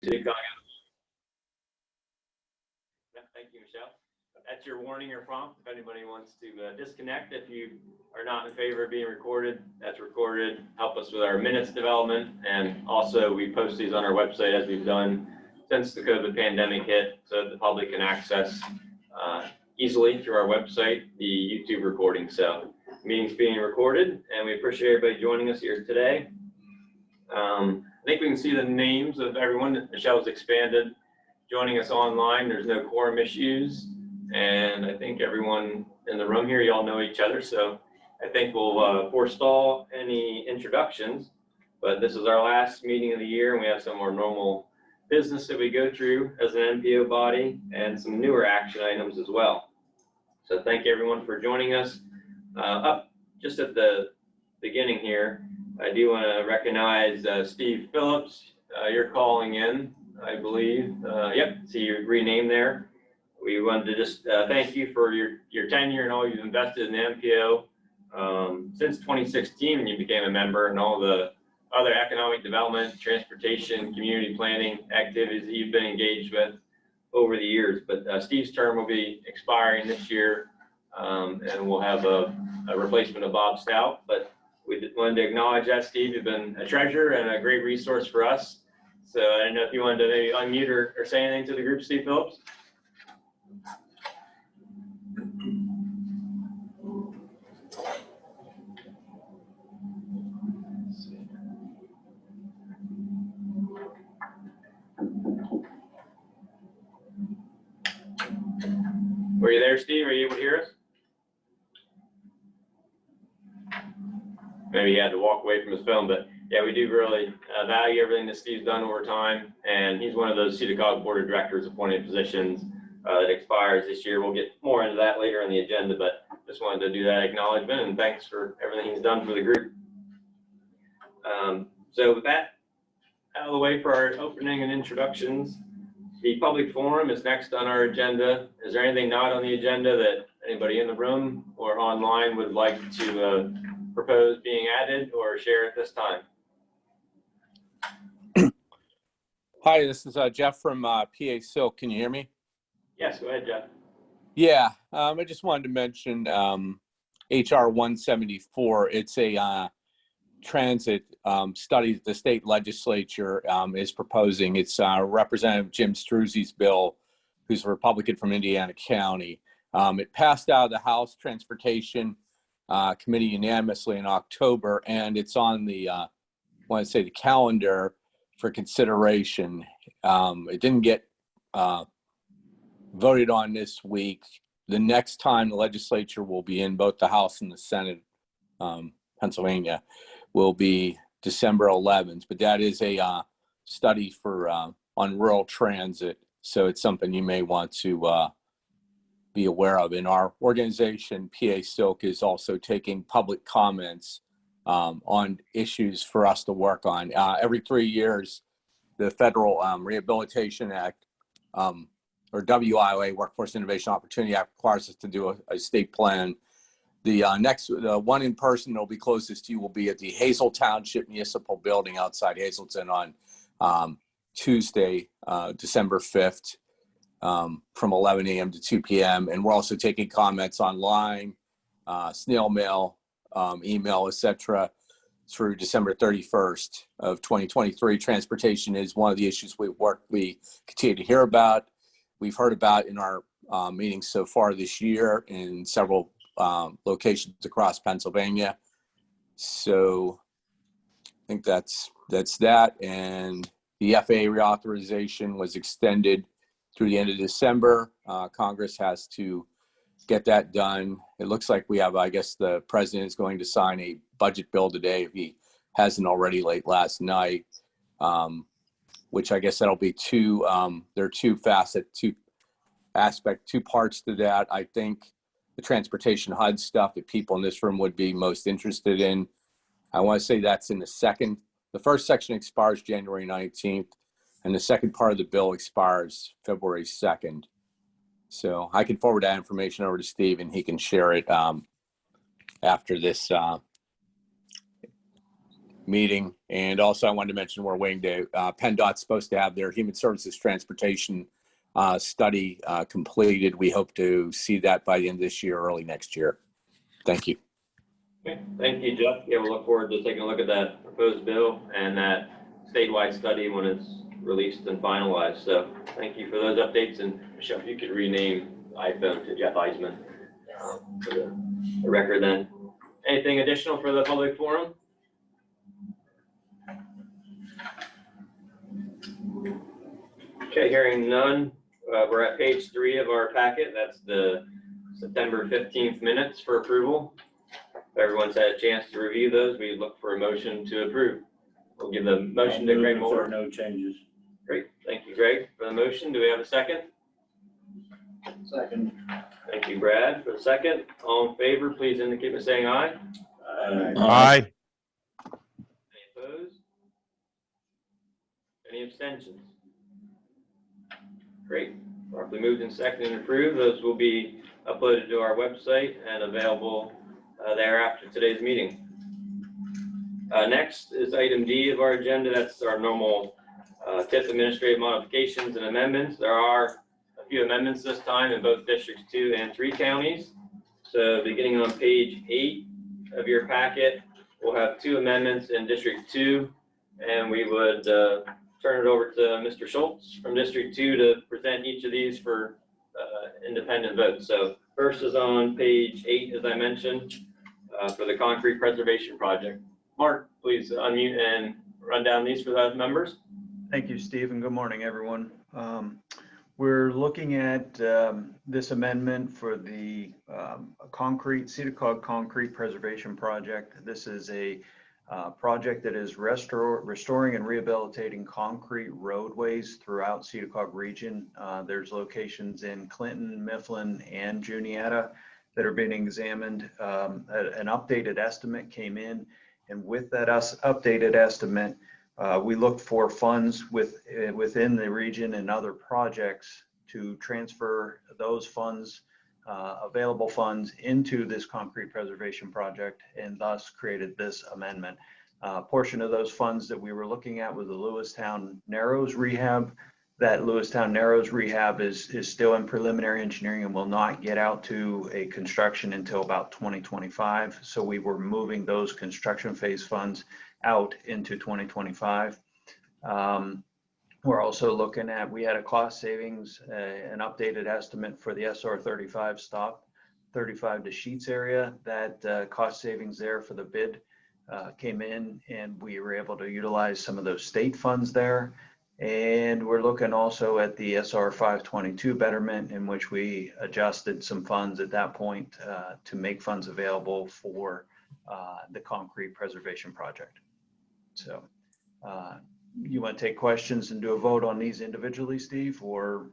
SEDA COG. Thank you, Michelle. That's your warning or prompt. If anybody wants to disconnect, if you are not in favor of being recorded, that's recorded. Help us with our minutes development. And also we post these on our website as we've done since the COVID pandemic hit, so the public can access easily through our website, the YouTube recording. So the meeting's being recorded and we appreciate everybody joining us here today. I think we can see the names of everyone. Michelle's expanded joining us online. There's no quorum issues. And I think everyone in the room here, you all know each other. So I think we'll forestall any introductions, but this is our last meeting of the year and we have some more normal business that we go through as an MPO body and some newer action items as well. So thank you everyone for joining us. Up just at the beginning here, I do want to recognize Steve Phillips. You're calling in, I believe. Yep, see your rename there. We wanted to just thank you for your tenure and all you've invested in the MPO since 2016 when you became a member, and all the other economic development, transportation, community planning activities that you've been engaged with over the years. But Steve's term will be expiring this year, and we'll have a replacement of Bob Stout. But we wanted to acknowledge that, Steve. You've been a treasure and a great resource for us. So I don't know if you wanted to maybe unmute or say anything to the group, Steve Phillips. Were you there, Steve? Are you able to hear us? Maybe he had to walk away from his phone, but yeah, we do really value everything that Steve's done over time. And he's one of those SEDA COG Board of Directors appointed positions that expires this year. We'll get more into that later on the agenda, but just wanted to do that acknowledgement and thanks for everything he's done for the group. So with that out of the way for our opening and introductions, the public forum is next on our agenda. Is there anything not on the agenda that anybody in the room or online would like to propose being added or share at this time? Hi, this is Jeff from PA Silk. Can you hear me? Yes, go ahead, Jeff. Yeah, I just wanted to mention HR 174. It's a transit study the state legislature is proposing. It's Representative Jim Struzzi's bill, who's a Republican from Indiana County. It passed out of the House Transportation Committee unanimously in October, and it's on the, I want to say, the calendar for consideration. It didn't get voted on this week. The next time the legislature will be in, both the House and the Senate, Pennsylvania, will be December 11th. But that is a study for on rural transit, so it's something you may want to be aware of. In our organization, PA Silk is also taking public comments on issues for us to work on. Every 3 years, the Federal Rehabilitation Act, or WIOA, Workforce Innovation Opportunity Act, requires us to do a state plan. The one in person that will be closest to you will be at the Hazel Township Municipal Building outside Hazleton on Tuesday, December 5th, from 11 a.m. to 2 p.m. And we're also taking comments online, snail mail, email, etc., through December 31st of 2023. Transportation is one of the issues we continue to hear about. We've heard about in our meetings so far this year in several locations across Pennsylvania. So I think that's that. And the FAA reauthorization was extended through the end of December. Congress has to get that done. It looks like we have, I guess the president is going to sign a budget bill today if he hasn't already late last night, which I guess that'll be there are two parts to that. I think the transportation HUD stuff that people in this room would be most interested in. I want to say that's in the first section expires January 19th, and the second part of the bill expires February 2nd. So I can forward that information over to Steve and he can share it after this meeting. And also I wanted to mention we're waiting to, PennDOT's supposed to have their human services transportation study completed. We hope to see that by the end of this year, early next year. Thank you. Okay, thank you, Jeff. Yeah, we'll look forward to taking a look at that proposed bill and that statewide study when it's released and finalized. So thank you for those updates. And Michelle, if you could rename iPhone to Jeff Eisman for the record then. Anything additional for the public forum? Okay, hearing none. We're at page 3 of our packet. That's the September 15th minutes for approval. If everyone's had a chance to review those, we look for a motion to approve. We'll give the motion to Greg Moore. No changes. Great, thank you, Greg, for the motion. Do we have a second? Second. Thank you, Brad, for the second. All in favor, please indicate by saying aye. Aye. Any opposed? Any abstentions? Great. Properly moved and seconded and approved. Those will be uploaded to our website and available there after today's meeting. Next is item D of our agenda. That's our normal TIF administrative modifications and amendments. There are a few amendments this time in both districts 2 and 3 counties. So beginning on page 8 of your packet, we'll have 2 amendments in District 2, and we would turn it over to Mr. Schultz from District 2 to present each of these for independent votes. So first is on page 8, as I mentioned, for the concrete preservation project. Mark, please unmute and run down these for the members. Thank you, Steve, and good morning, everyone. We're looking at this amendment for the SEDA COG concrete preservation project. This is a project that is restoring and rehabilitating concrete roadways throughout SEDA COG region. There's locations in Clinton, Mifflin, and Juniata that are being examined. An updated estimate came in, and with that updated estimate, we looked for funds within the region and other projects to transfer those funds, available funds, into this concrete preservation project, and thus created this amendment. A portion of those funds that we were looking at was the Lewistown Narrows rehab. That Lewistown Narrows rehab is still in preliminary engineering and will not get out to a construction until about 2025. So we were moving those construction phase funds out into 2025. We're also looking at, we had a cost savings, an updated estimate for the SR 35 stop 35 to Sheets area. That cost savings there for the bid came in, and we were able to utilize some of those state funds there. And we're looking also at the SR 522 betterment, in which we adjusted some funds at that point to make funds available for the concrete preservation project. So you want to take questions and do a vote on these individually, Steve, or?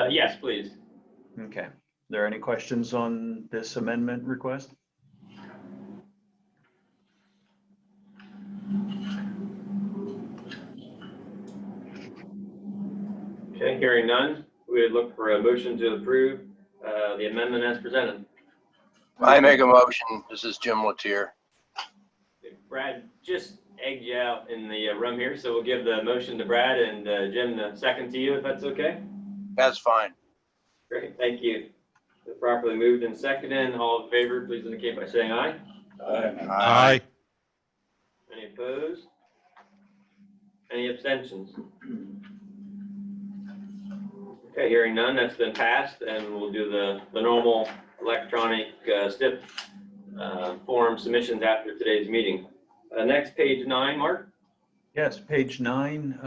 Yes, please. Okay. Are there any questions on this amendment request? Okay, hearing none, we would look for a motion to approve the amendment as presented. I make a motion. This is Jim Latier. Brad just egged you out in the room here, so we'll give the motion to Brad and Jim the second to you, if that's okay. That's fine. Great, thank you. So properly moved and seconded. All in favor, please indicate by saying aye. Aye. Any opposed? Any abstentions? Okay, hearing none, that's been passed, and we'll do the normal electronic STIP form submissions after today's meeting. Next, page 9, Mark. Yes, page 9,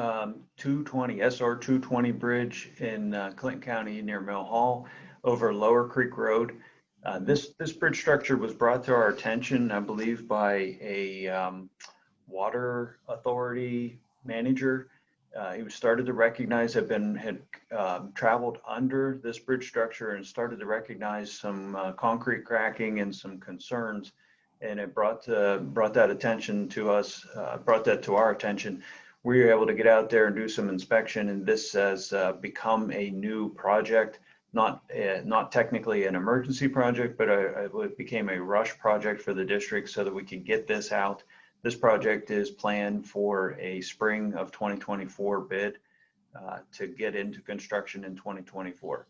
220, SR 220 bridge in Clinton County near Mill Hall over Lower Creek Road. This bridge structure was brought to our attention, I believe, by a water authority manager. He started to recognize had traveled under this bridge structure and started to recognize some concrete cracking and some concerns. And it brought that attention to us, brought that to our attention. We were able to get out there and do some inspection, and this has become a new project, not technically an emergency project, but it became a rush project for the district so that we could get this out This project is planned for a spring of 2024 bid to get into construction in 2024.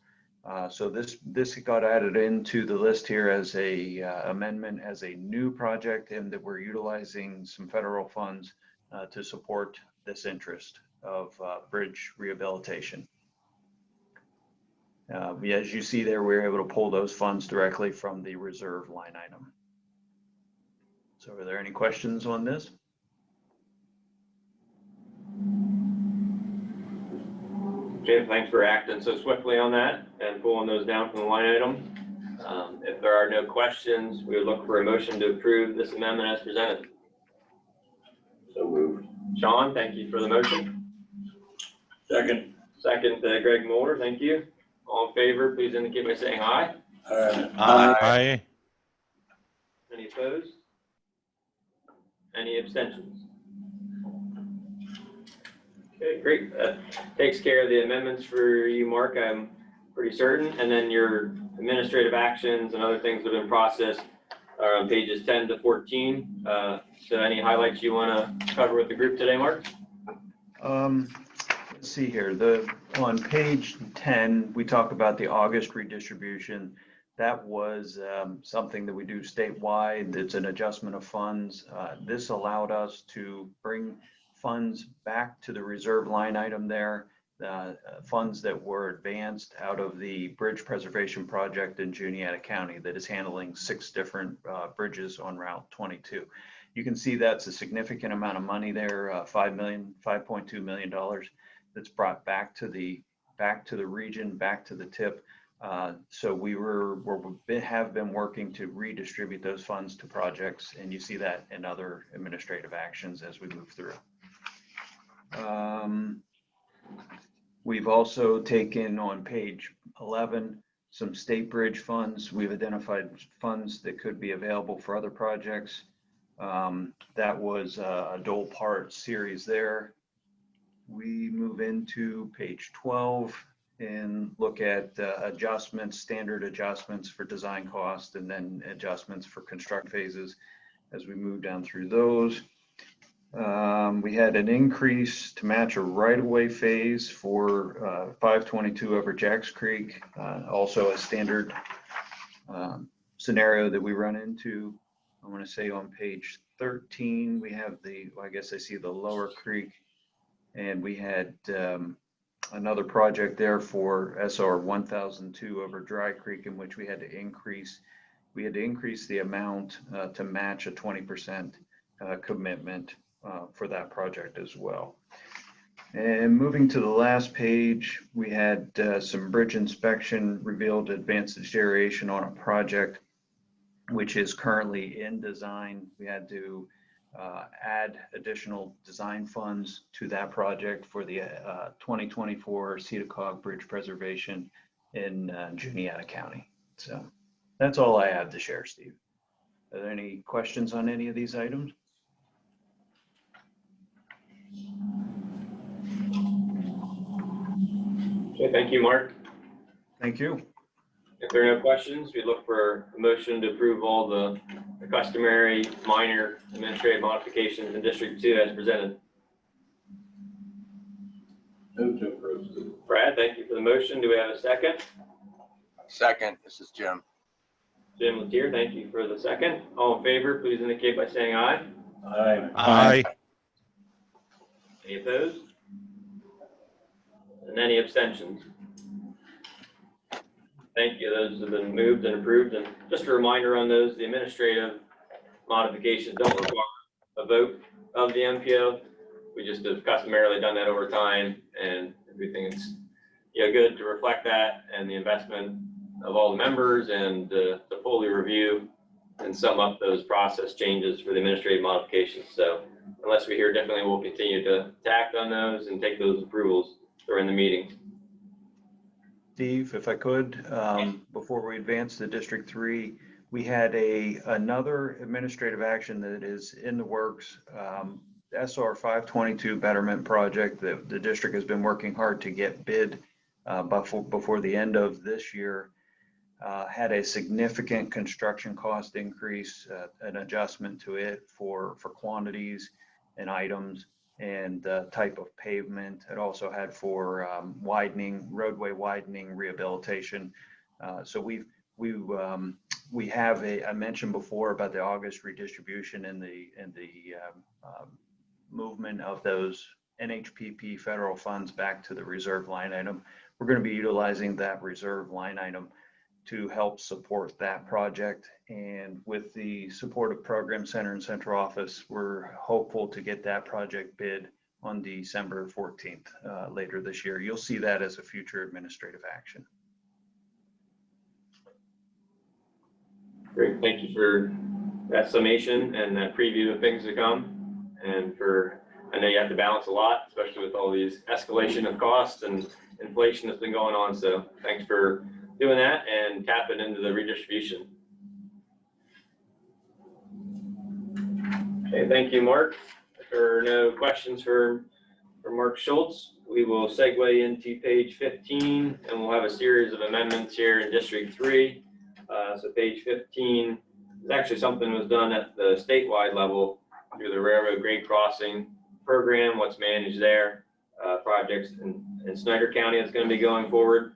So this got added into the list here as a amendment as a new project, and that we're utilizing some federal funds to support this interest of bridge rehabilitation. As you see there, we were able to pull those funds directly from the reserve line item. So are there any questions on this? Jim, thanks for acting so swiftly on that and pulling those down from the line item. If there are no questions, we would look for a motion to approve this amendment as presented. So moved. Sean, thank you for the motion. Second. Second, Greg Moore, thank you. All in favor, please indicate by saying aye. Aye. Any opposed? Any abstentions? Okay, great. That takes care of the amendments for you, Mark, I'm pretty certain. And then your administrative actions and other things that have been processed are on pages 10 to 14. So any highlights you want to cover with the group today, Mark? Let's see here. On page 10, we talk about the August redistribution. That was something that we do statewide. It's an adjustment of funds. This allowed us to bring funds back to the reserve line item there, funds that were advanced out of the bridge preservation project in Juniata County that is handling 6 different bridges on Route 22. You can see that's a significant amount of money there, $5.2 million that's brought back to the region, back to the tip. So we have been working to redistribute those funds to projects, and you see that in other administrative actions as we move through. We've also taken on page 11 some state bridge funds. We've identified funds that could be available for other projects. That was a dual part series there. We move into page 12 and look at adjustments, standard adjustments for design cost, and then adjustments for construct phases as we move down through those. We had an increase to match a right-of-way phase for 522 over Jacks Creek, also a standard scenario that we run into. I want to say on page 13, we have I guess I see the Lower Creek, and we had another project there for SR 1002 over Dry Creek, in which we had to increase the amount to match a 20% commitment for that project as well. And moving to the last page, we had some bridge inspection revealed advanced deterioration on a project which is currently in design. We had to add additional design funds to that project for the 2024 SEDA COG bridge preservation in Juniata County. So that's all I have to share, Steve. Are there any questions on any of these items? Okay, thank you, Mark. Thank you. If there are no questions, we look for a motion to approve all the customary minor administrative modifications in District 2 as presented. Move to approve. Brad, thank you for the motion. Do we have a second? Second, this is Jim. Jim Latier, thank you for the second. All in favor, please indicate by saying aye. Aye. Any opposed? And any abstentions? Thank you. Those have been moved and approved. And just a reminder on those, the administrative modifications don't require a vote of the MPO. We just have customarily done that over time, and everything is good to reflect that and the investment of all the members, and to fully review and sum up those process changes for the administrative modifications. So unless we hear differently, we'll continue to act on those and take those approvals during the meeting. Steve, if I could, before we advance to District 3, we had another administrative action that is in the works. SR 522 betterment project that the district has been working hard to get bid before the end of this year. had a significant construction cost increase, an adjustment to it for quantities and items and type of pavement. It also had for roadway widening, rehabilitation. So we have I mentioned before about the August redistribution and the movement of those NHPP federal funds back to the reserve line item. We're going to be utilizing that reserve line item to help support that project. And with the support of Program Center and Central Office, we're hopeful to get that project bid on December 14th later this year. You'll see that as a future administrative action. Great, thank you for that summation and that preview of things to come. And I know you have to balance a lot, especially with all these escalation of costs and inflation that's been going on. So thanks for doing that and tapping into the redistribution. Okay, thank you, Mark. If there are no questions for Mark Schultz, we will segue into page 15, and we'll have a series of amendments here in District 3. So page 15 is actually something that was done at the statewide level through the Railroad Grade Crossing Program, what's managed there, projects in Snyder County that's going to be going forward,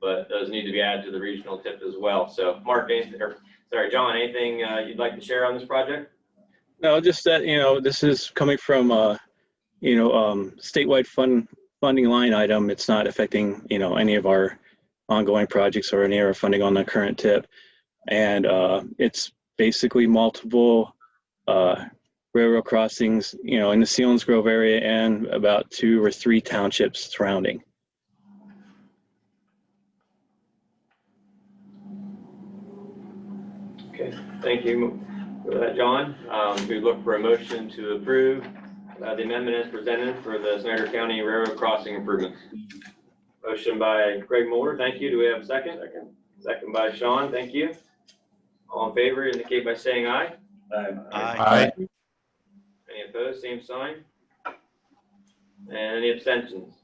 but those need to be added to the regional tip as well. So Mark, John, anything you'd like to share on this project? No, just that, this is coming from, statewide funding line item. It's not affecting, any of our ongoing projects or any of our funding on the current tip. And it's basically multiple railroad crossings, in the Sealands Grove area and about 2 or 3 townships surrounding. Okay, thank you for that, John. We look for a motion to approve the amendment as presented for the Snyder County Railroad Crossing improvements. Motion by Greg Moeller, thank you. Do we have a second? Second by Sean, thank you. All in favor indicate by saying aye. Aye. Any opposed, same sign. And any abstentions?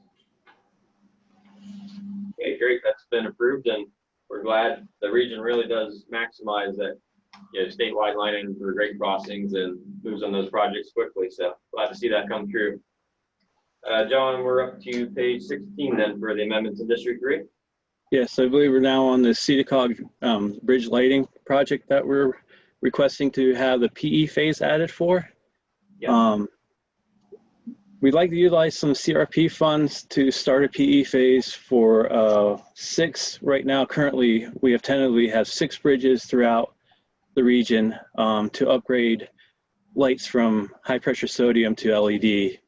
Okay, great, that's been approved, and we're glad the region really does maximize that, statewide line item for grade crossings and moves on those projects quickly. So glad to see that come true. John, we're up to page 16 then for the amendments in District 3. Yes, I believe we're now on the SEDA COG bridge lighting project that we're requesting to have the PE phase added for. Yeah. We'd like to utilize some CRP funds to start a PE phase for 6. Right now, currently, we have tentatively have 6 bridges throughout the region to upgrade lights from high pressure sodium to LED.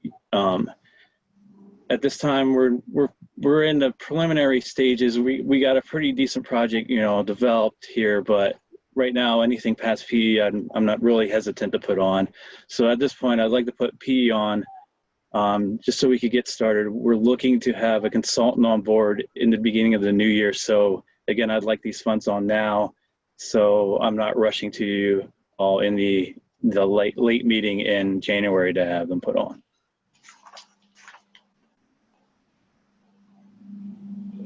At this time, we're in the preliminary stages. We got a pretty decent project, developed here, but right now, anything past PE, I'm not really hesitant to put on. So at this point, I'd like to put PE on just so we could get started. We're looking to have a consultant on board in the beginning of the new year. So again, I'd like these funds on now, so I'm not rushing to you all in the late meeting in January to have them put on.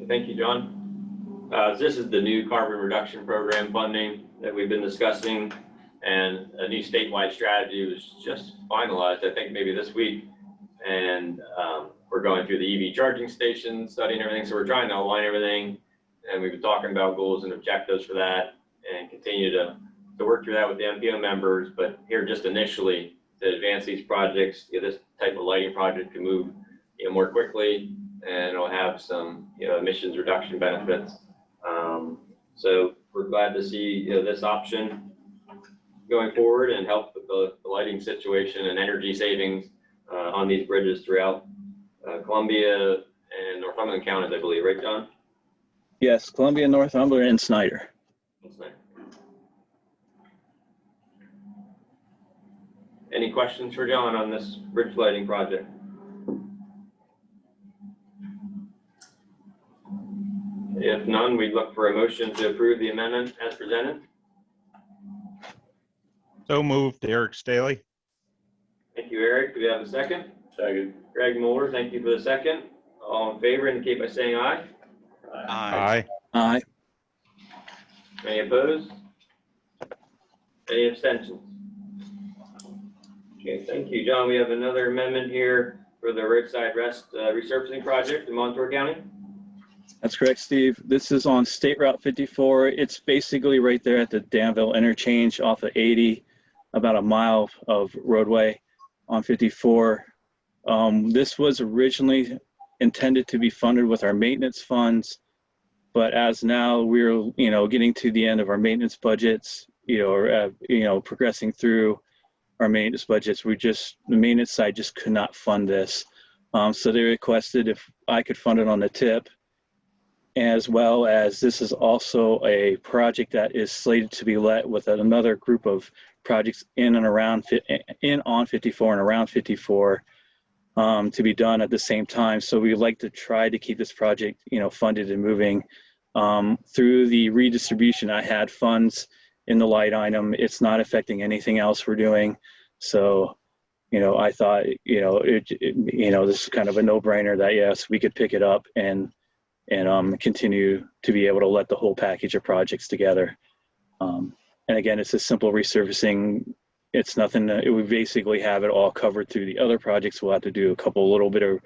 Thank you, John. This is the new carbon reduction program funding that we've been discussing, and a new statewide strategy was just finalized, I think maybe this week. And we're going through the EV charging station study and everything. So we're trying to align everything, and we've been talking about goals and objectives for that and continue to work through that with the MPO members. But here just initially to advance these projects, this type of lighting project can move more quickly, and it'll have some emissions reduction benefits. So we're glad to see this option going forward and help with the lighting situation and energy savings on these bridges throughout Columbia and Northumberland counties, I believe, right, John? Yes, Columbia, Northumberland, and Snyder. Any questions for John on this bridge lighting project? If none, we'd look for a motion to approve the amendment as presented. So moved, Eric Staley. Thank you, Eric. Do we have a second? Second. Greg Moeller, thank you for the second. All in favor indicate by saying aye. Aye. Aye. Any opposed? Any abstentions? Okay, thank you, John. We have another amendment here for the roadside rest resurfacing project in Montour County. That's correct, Steve. This is on State Route 54. It's basically right there at the Danville interchange off of 80, about a mile of roadway on 54. This was originally intended to be funded with our maintenance funds, but as now we're, getting to the end of our maintenance budgets, progressing through our maintenance budgets, the maintenance side just could not fund this. So they requested if I could fund it on the tip, as well as this is also a project that is slated to be let with another group of projects in on 54 and around 54 to be done at the same time. So we'd like to try to keep this project, funded and moving. Through the redistribution, I had funds in the light item. It's not affecting anything else we're doing. So, I thought, this is kind of a no-brainer that yes, we could pick it up and continue to be able to let the whole package of projects together. And again, it's a simple resurfacing. It's nothing, we basically have it all covered through the other projects. We'll have to do a little bit of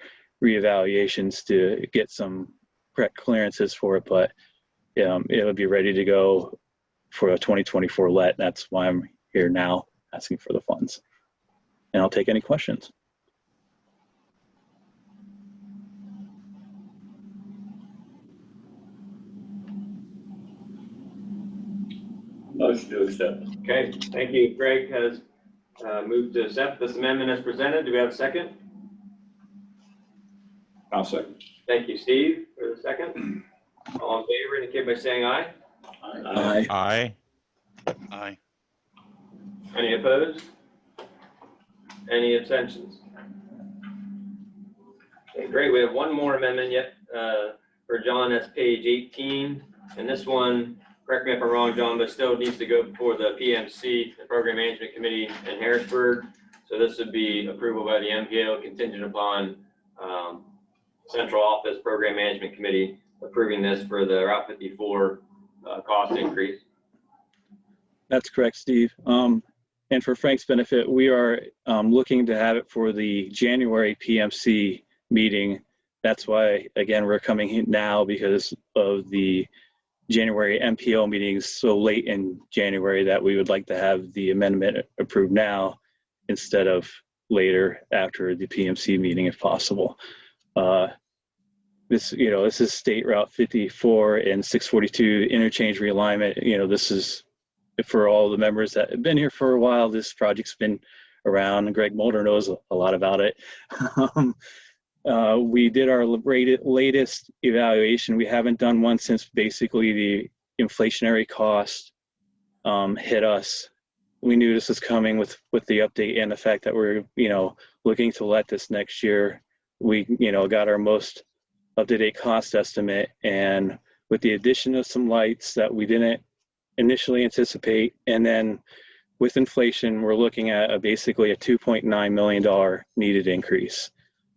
reevaluations to get some correct clearances for it, but it'll be ready to go for a 2024 let. That's why I'm here now asking for the funds. And I'll take any questions. Motion to accept. Okay, thank you. Greg has moved to accept this amendment as presented. Do we have a second? I'll second. Thank you, Steve, for the second. All in favor, indicate by saying aye. Aye. Aye. Aye. Any opposed? Any abstentions? Okay, great. We have one more amendment yet for John. That's page 18. And this one, correct me if I'm wrong, John, but still needs to go before the PMC, the Program Management Committee in Harrisburg. So this would be approval by the MPO contingent upon Central Office Program Management Committee approving this for the Route 54 cost increase. That's correct, Steve. And for Frank's benefit, we are looking to have it for the January PMC meeting. That's why, again, we're coming in now because of the January MPO meetings so late in January that we would like to have the amendment approved now instead of later after the PMC meeting if possible. This is State Route 54 and 642 interchange realignment. This is for all the members that have been here for a while. This project's been around, and Greg Mulder knows a lot about it. We did our latest evaluation. We haven't done one since basically the inflationary cost hit us. We knew this was coming with the update and the fact that we're looking to let this next year. We got our most up-to-date cost estimate, and with the addition of some lights that we didn't initially anticipate, and then with inflation, we're looking at basically a $2.9 million needed increase.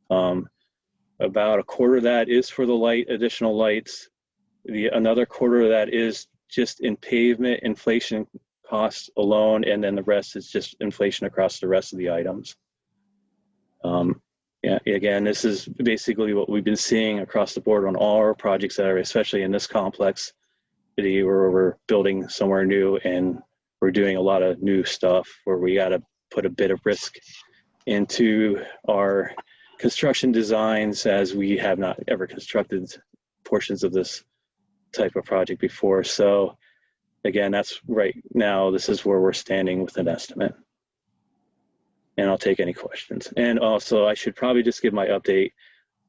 About a quarter of that is for the additional lights. Another quarter of that is just in pavement inflation costs alone, and then the rest is just inflation across the rest of the items. Again, this is basically what we've been seeing across the board on all our projects that are, especially in this complex, where we're building somewhere new and we're doing a lot of new stuff where we got to put a bit of risk into our construction designs, as we have not ever constructed portions of this type of project before. So again, that's right now, this is where we're standing with an estimate. And I'll take any questions. And also, I should probably just give my update.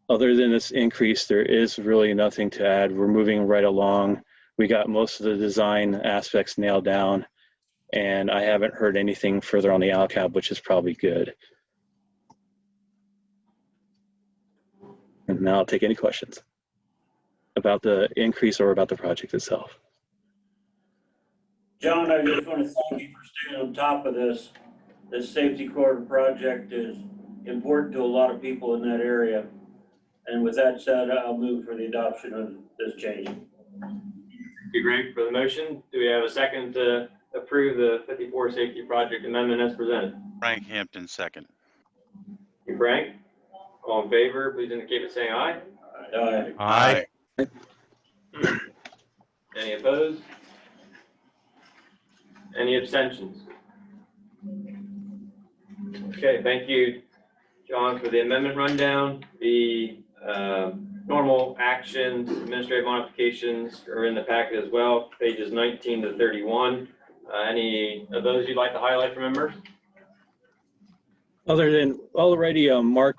Other than this increase, there is really nothing to add. We're moving right along. We got most of the design aspects nailed down, and I haven't heard anything further on the ALCAP, which is probably good. And now I'll take any questions about the increase or about the project itself. John, I just want to thank you for staying on top of this. This safety corridor project is important to a lot of people in that area. And with that said, I'll move for the adoption of this change. you, Greg, for the motion. Do we have a second to approve the 54 safety project amendment as presented? Frank Hampton, second. You, Frank? All in favor, please indicate by saying aye. Aye. Aye. Any opposed? Any abstentions? Okay, thank you, John, for the amendment rundown. The normal actions, administrative modifications are in the packet as well, pages 19 to 31. Any of those you'd like to highlight for members? Other than already, Mark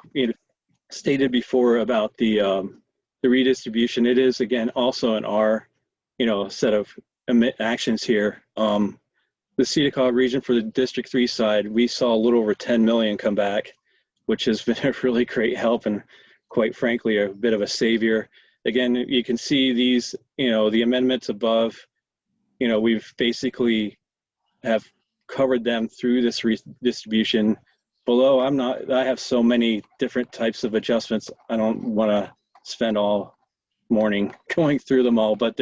stated before about the redistribution, it is again also in our set of actions here. The SEDA COG region for the District 3 side, we saw a little over 10 million come back, which has been a really great help and quite frankly a bit of a savior. Again, you can see these, the amendments above, we've basically have covered them through this redistribution. Below, I have so many different types of adjustments. I don't want to spend all morning going through them all, but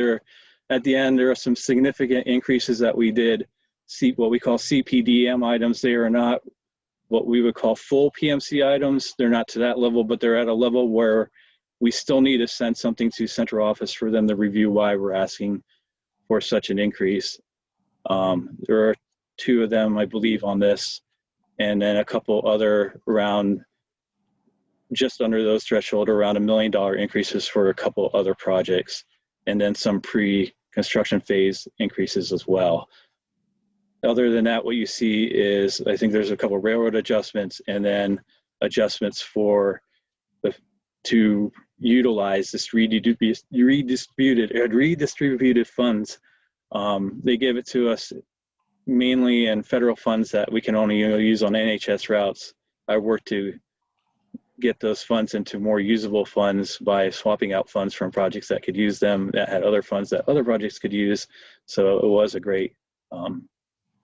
at the end, there are some significant increases that we did. See what we call CPDM items. They are not what we would call full PMC items. They're not to that level, but they're at a level where we still need to send something to central office for them to review why we're asking for such an increase. There are 2 of them, I believe, on this, and then a couple other around just under those threshold, around $1 million increases for a couple other projects, and then some pre-construction phase increases as well. Other than that, what you see is, I think there's a couple of railroad adjustments and then adjustments to utilize this redistributed funds. They give it to us mainly in federal funds that we can only use on NHS routes. I worked to get those funds into more usable funds by swapping out funds from projects that could use them, that had other funds that other projects could use. So it was a great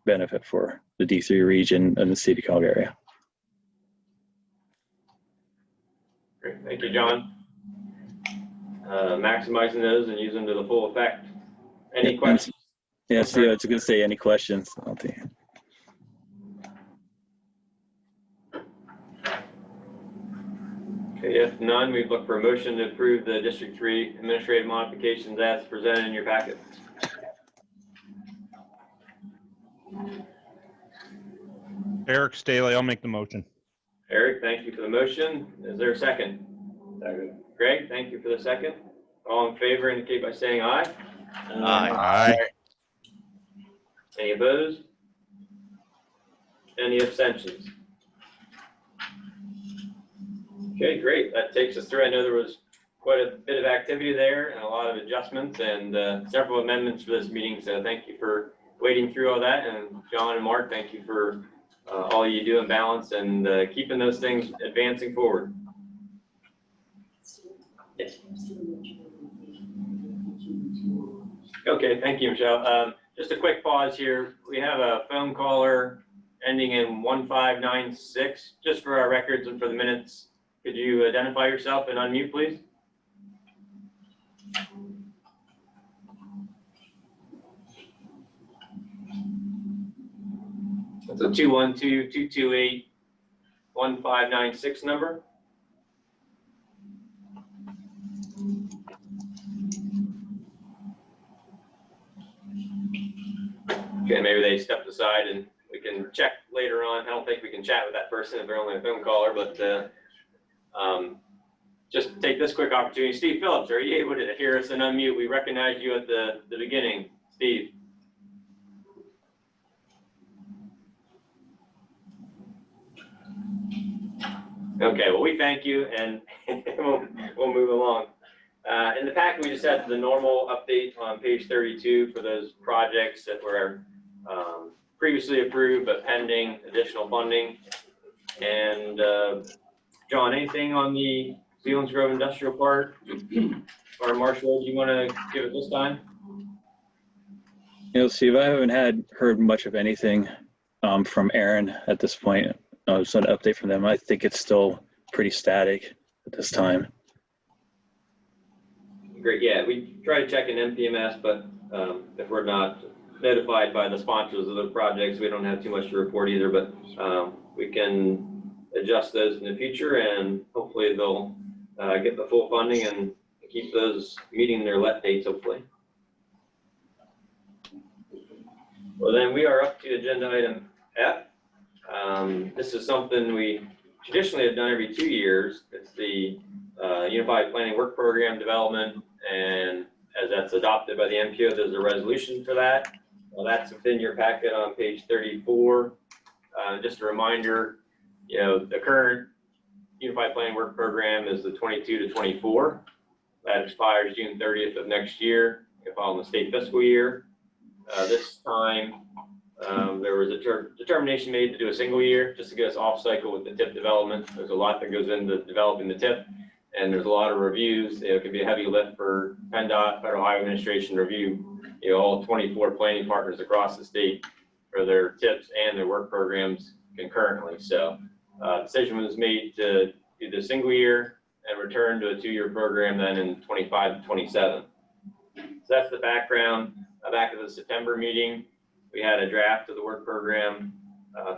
benefit for the D3 region and the SEDA COG area. Great, thank you, John. Maximizing those and using them to the full effect. Any questions? Yeah, see, it's going to say any questions. I'll take it. Okay, if none, we'd look for a motion to approve the District 3 administrative modifications as presented in your packet. Eric Staley, I'll make the motion. Eric, thank you for the motion. Is there a second? Second. Greg, thank you for the second. All in favor indicate by saying aye. Aye. Any opposed? Any abstentions? Okay, great. That takes us through. I know there was quite a bit of activity there and a lot of adjustments and several amendments for this meeting. So thank you for wading through all that. And John and Mark, thank you for all you do in balance and keeping those things advancing forward. Okay, thank you, Michelle. Just a quick pause here. We have a phone caller ending in 1596. Just for our records and for the minutes, could you identify yourself and unmute, please? That's a 212-228-1596 number. Okay, maybe they stepped aside and we can check later on. I don't think we can chat with that person if they're only a phone caller, but just take this quick opportunity. Steve Phillips, are you able to hear us and unmute? We recognized you at the beginning. Steve. Okay, well, we thank you and we'll move along. In the packet, we just had the normal update on page 32 for those projects that were previously approved but pending additional funding. And John, anything on the Zealands Grove Industrial Park or Marshall, do you want to give it this time? Steve, I haven't heard much of anything from Aaron at this point. Just an update from them. I think it's still pretty static at this time. Great, yeah, we try to check in MPMS, but if we're not notified by the sponsors of the projects, we don't have too much to report either, but we can adjust those in the future, and hopefully they'll get the full funding and keep those meeting their let dates, hopefully. Well, then we are up to agenda item F. This is something we traditionally have done every 2 years. It's the Unified Planning Work Program development, and as that's adopted by the MPO, there's a resolution for that. Well, that's within your packet on page 34. Just a reminder, you know, the current Unified Planning Work Program is the 22 to 24. That expires June 30th of next year, following the state fiscal year. This time, there was a determination made to do a single year just to get us off cycle with the TIP development. There's a lot that goes into developing the TIP, and there's a lot of reviews. It can be a heavy lift for PennDOT, Federal Highway Administration review, you know, all 24 planning partners across the state for their TIPs and their work programs concurrently. So decision was made to do the single year and return to a 2-year program then in 25 to 27. So that's the background. Back at the September meeting, we had a draft of the work program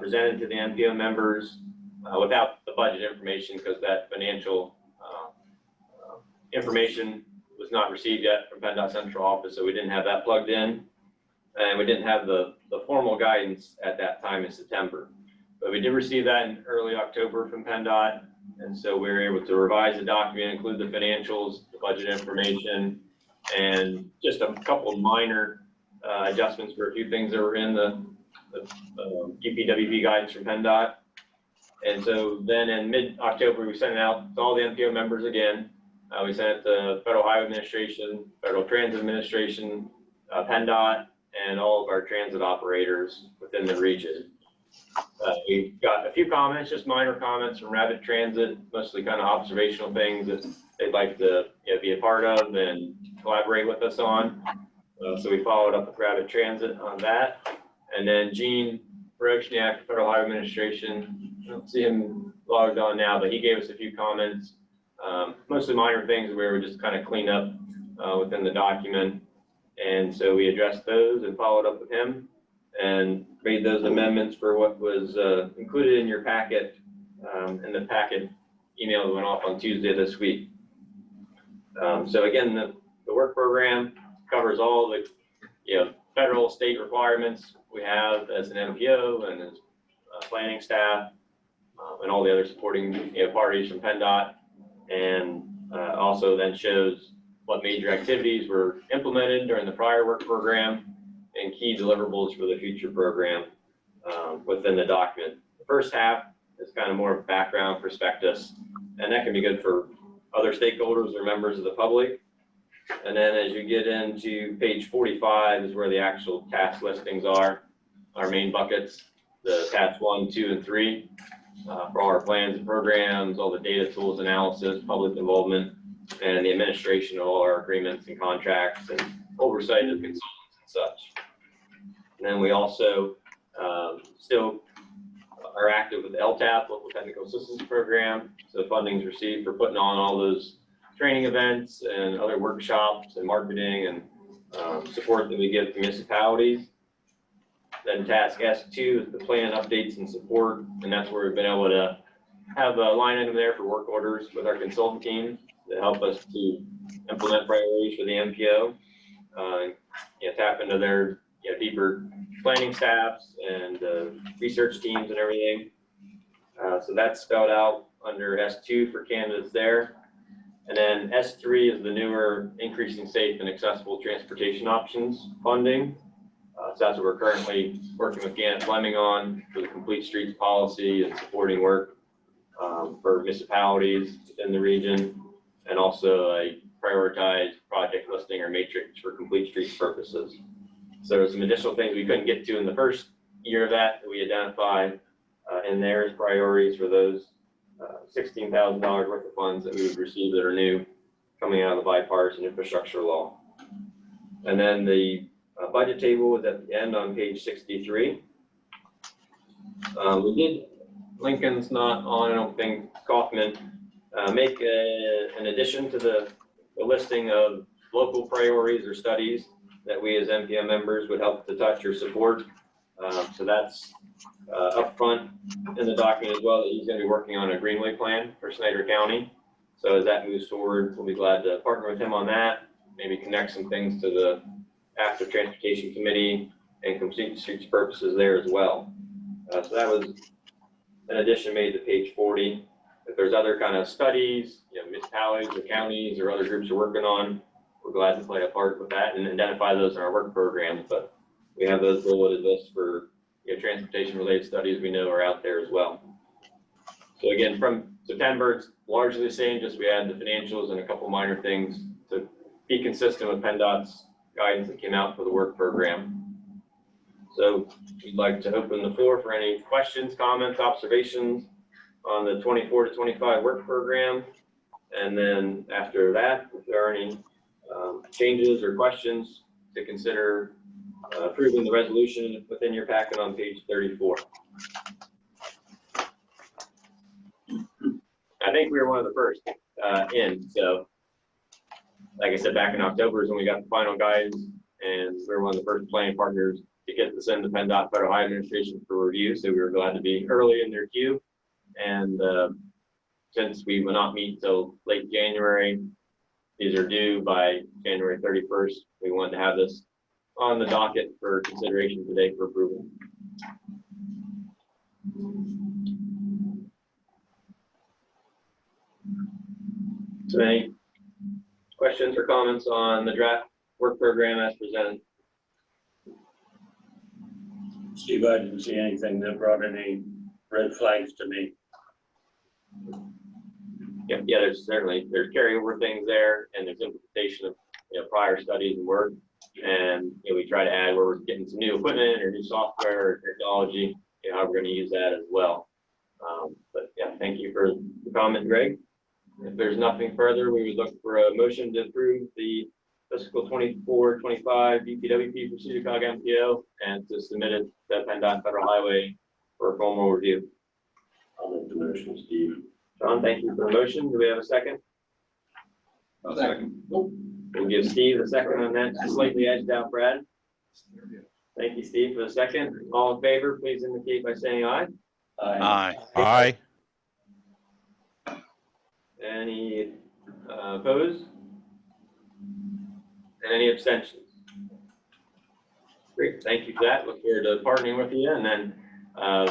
presented to the MPO members without the budget information, because that financial information was not received yet from PennDOT Central Office, so we didn't have that plugged in, and we didn't have the formal guidance at that time in September. But we did receive that in early October from PennDOT, and so we were able to revise the document, include the financials, the budget information, and just a couple of minor adjustments for a few things that were in the UPWP guidance from PennDOT. And so then in mid-October, we sent it out to all the MPO members again. We sent it to Federal Highway Administration, Federal Transit Administration, PennDOT, and all of our transit operators within the region. We got a few comments, just minor comments from Rapid Transit, mostly kind of observational things that they'd like to be a part of and collaborate with us on. So we followed up with Rapid Transit on that. And then Gene Rochniak, Federal Highway Administration, I don't see him logged on now, but he gave us a few comments, mostly minor things where we just kind of clean up within the document. And so we addressed those and followed up with him and made those amendments for what was included in your packet, in the packet email that went off on Tuesday this week. So again, the work program covers all the federal, state requirements we have as an MPO and as planning staff, and all the other supporting parties from PennDOT, and also then shows what major activities were implemented during the prior work program and key deliverables for the future program within the document. The first half is kind of more background prospectus, and that can be good for other stakeholders or members of the public. And then as you get into page 45 is where the actual task listings are, our main buckets, the tasks 1, 2, and 3 for all our plans and programs, all the data tools analysis, public involvement, and the administration of all our agreements and contracts and oversight of consultants and such. And then we also still are active with the LTAP, Local Technical Assistance Program. So funding is received for putting on all those training events and other workshops and marketing and support that we give to municipalities. Then task S2 is the plan updates and support, and that's where we've been able to have a line item there for work orders with our consultant team to help us to implement priorities for the MPO, tap into their deeper planning staffs and research teams and everything. So that's spelled out under S2 for candidates there. And then S3 is the newer increasing safe and accessible transportation options funding. So that's what we're currently working with Gannett Fleming on for the complete streets policy and supporting work for municipalities within the region, and also a prioritized project listing or matrix for complete streets purposes. So there's some additional things we couldn't get to in the first year of that we identified in there as priorities for those $16,000 worth of funds that we would receive that are new coming out of the bipartisan infrastructure law. And then the budget table is at the end on page 63. We did, Lincoln's not on, I don't think, Kaufman, make an addition to the listing of local priorities or studies that we as MPO members would help to touch or support. So that's up front in the document as well, that he's going to be working on a greenway plan for Snyder County. So as that moves forward, we'll be glad to partner with him on that, maybe connect some things to the active transportation committee and complete streets purposes there as well. So that was an addition made to page 40. If there's other kind of studies, municipalities or counties or other groups are working on, we're glad to play a part with that and identify those in our work programs. But we have those bulleted lists for transportation related studies we know are out there as well. So again, from September, it's largely the same, just we add the financials and a couple minor things to be consistent with PennDOT's guidance that came out for the work program. So we'd like to open the floor for any questions, comments, observations on the 24 to 25 work program. And then after that, if there are any changes or questions, to consider approving the resolution within your packet on page 34. I think we were one of the first in, so like I said, back in October is when we got the final guidance, and we were one of the first planning partners to get this into PennDOT Federal Highway Administration for review, so we were glad to be early in their queue. And since we will not meet till late January, these are due by January 31st, we wanted to have this on the docket for consideration today for approval. So any questions or comments on the draft work program as presented? Steve, I didn't see anything that brought any red flags to me. Yeah, there's carryover things there, and there's implementation of prior studies and work. And we try to add where we're getting some new equipment or new software or technology, how we're going to use that as well. But yeah, thank you for the comment, Greg. If there's nothing further, we would look for a motion to approve the fiscal 24-25 DPWP for SEDA COG MPO and to submit it to PennDOT Federal Highway for a formal review. I'll make the motion, Steve. John, thank you for the motion. Do we have a second? I'll second. We'll give Steve a second on that. Slightly edged out, Brad. Thank you, Steve, for the second. All in favor, please indicate by saying aye. Aye. Aye. Any opposed? And any abstentions? Great, thank you for that. Look forward to partnering with you, and then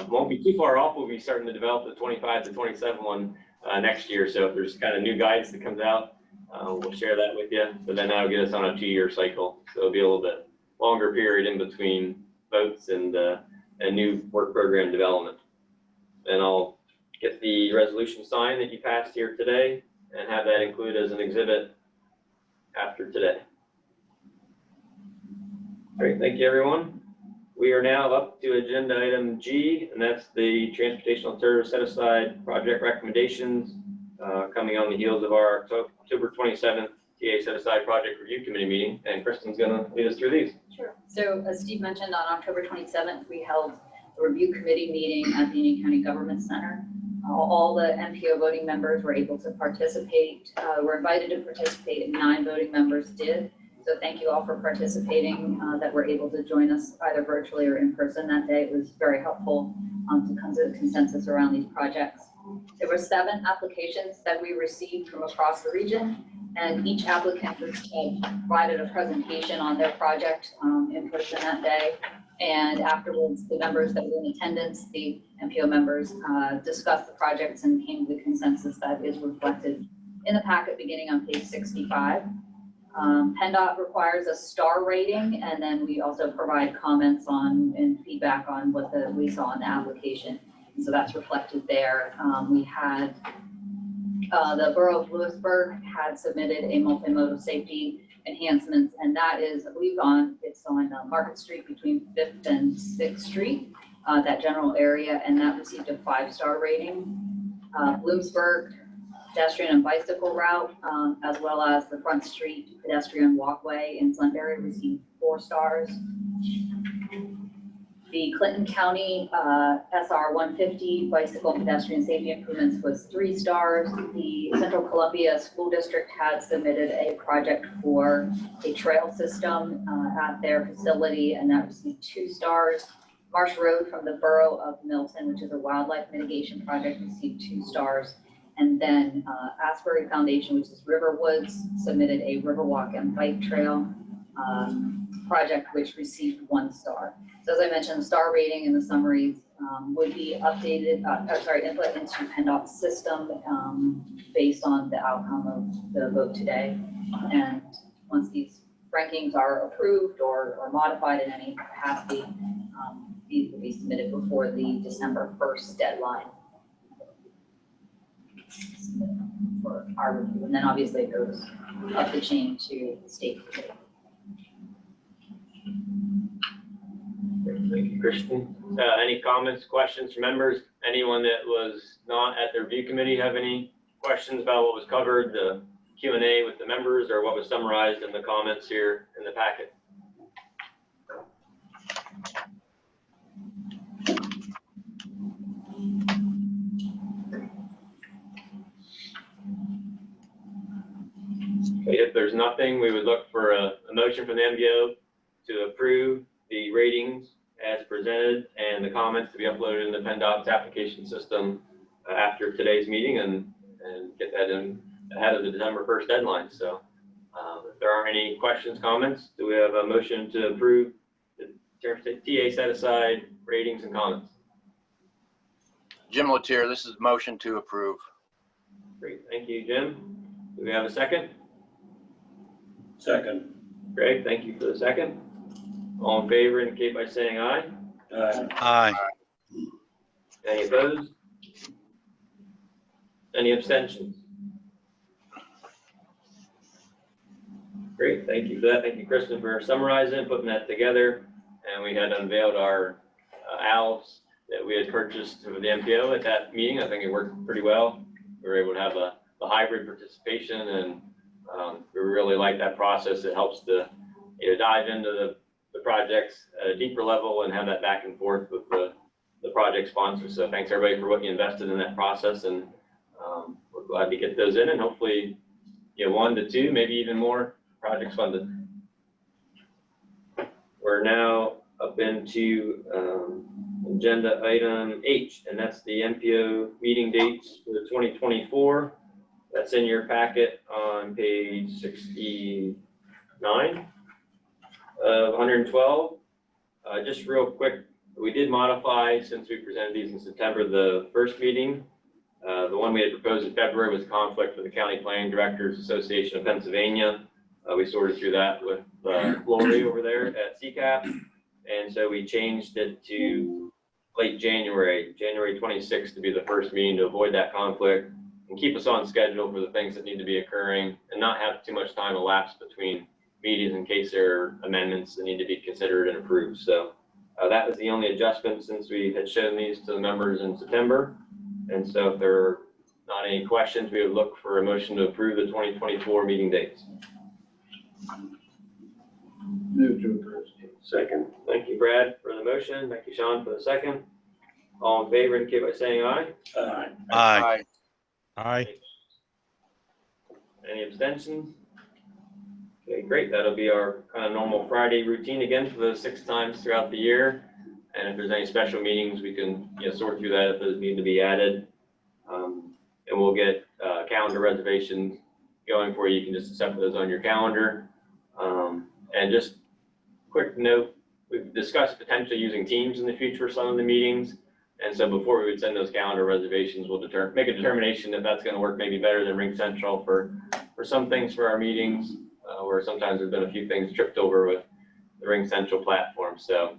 won't be too far off. We'll be starting to develop the 25 to 27 one next year. So if there's kind of new guidance that comes out, we'll share that with you. But then that'll get us on a 2-year cycle. So it'll be a little bit longer period in between votes and new work program development. And I'll get the resolution signed that you passed here today and have that included as an exhibit after today. Great, thank you, everyone. We are now up to agenda item G, and that's the Transportation Alternative Set Aside Project Recommendations, coming on the heels of our October 27th TA Set Aside Project Review Committee meeting, and Kristen's gonna lead us through these. Sure. So as Steve mentioned, on October 27th, we held a review committee meeting at the Union County Government Center. All the MPO voting members were able to participate, were invited to participate, and 9 voting members did. So thank you all for participating, that were able to join us either virtually or in person that day. It was very helpful to come to a consensus around these projects. There were 7 applications that we received from across the region, and each applicant provided a presentation on their project in person that day. And afterwards, the members that were in attendance, the MPO members, discussed the projects and came to the consensus that is reflected in the packet beginning on page 65. PennDOT requires a star rating, and then we also provide comments on and feedback on what we saw in the application. And so that's reflected there. We had the Borough of Lewisburg had submitted a multimodal safety enhancements, and that is, I believe, it's on Market Street between 5th and 6th Street, that general area, and that received a 5-star rating. Bloomsburg pedestrian and bicycle route, as well as the Front Street pedestrian walkway in Sunbury, received 4 stars. The Clinton County SR 150 bicycle and pedestrian safety improvements was 3 stars. The Central Columbia School District had submitted a project for a trail system at their facility, and that received 2 stars. Marsh Road from the Borough of Milton, which is a wildlife mitigation project, received 2 stars. And then Asbury Foundation, which is Riverwoods, submitted a Riverwalk and Bike Trail project, which received 1 star. So as I mentioned, the star rating and the summaries would be updated, input into PennDOT's system based on the outcome of the vote today. And once these rankings are approved or modified in any capacity, these will be submitted before the December 1st deadline for our review. And then obviously it goes up the chain to the state committee. Thank you, Kristen. Any comments, questions from members? Anyone that was not at the review committee have any questions about what was covered, the Q&A with the members, or what was summarized in the comments here in the packet? Okay, if there's nothing, we would look for a motion from the MBO to approve the ratings as presented and the comments to be uploaded in the PennDOT's application system after today's meeting and get that in ahead of the December 1st deadline. So if there aren't any questions, comments, do we have a motion to approve the TA set aside ratings and comments? Jim Latier, this is motion to approve. Great, thank you, Jim. Do we have a second? Second. Greg, thank you for the second. All in favor indicate by saying aye. Aye. Any opposed? Any abstentions? Great, thank you for that. Thank you, Kristen, for summarizing, putting that together. And we had unveiled our owls that we had purchased for the MPO at that meeting. I think it worked pretty well. We were able to have a hybrid participation, and we really like that process. It helps to dive into the projects at a deeper level and have that back and forth with the project sponsors. So thanks everybody for what you invested in that process, and we're glad to get those in, and hopefully 1 to 2, maybe even more projects funded. We're now up into agenda item H, and that's the MPO meeting dates for the 2024. That's in your packet on page 69 of 112. Just real quick, we did modify, since we presented these in September, the first meeting. The one we had proposed in February was conflict with the County Planning Directors Association of Pennsylvania. We sorted through that with Lori over there at CCAP. And so we changed it to late January 26th to be the first meeting to avoid that conflict and keep us on schedule for the things that need to be occurring and not have too much time elapsed between meetings in case there are amendments that need to be considered and approved. So that was the only adjustment since we had shown these to the members in September. And so if there are not any questions, we would look for a motion to approve the 2024 meeting dates. Move to approve. Second. Thank you, Brad, for the motion. Thank you, Sean, for the second. All in favor indicate by saying aye. Aye. Aye. Any abstentions? Okay, great. That'll be our kind of normal Friday routine again for those 6 times throughout the year. And if there's any special meetings, we can sort through that if those need to be added. And we'll get calendar reservations going for you. You can just accept those on your calendar. And just quick note, we've discussed potentially using Teams in the future for some of the meetings. And so before we would send those calendar reservations, we'll make a determination if that's going to work maybe better than Ring Central for some things for our meetings, where sometimes there's been a few things tripped over with the Ring Central platform. So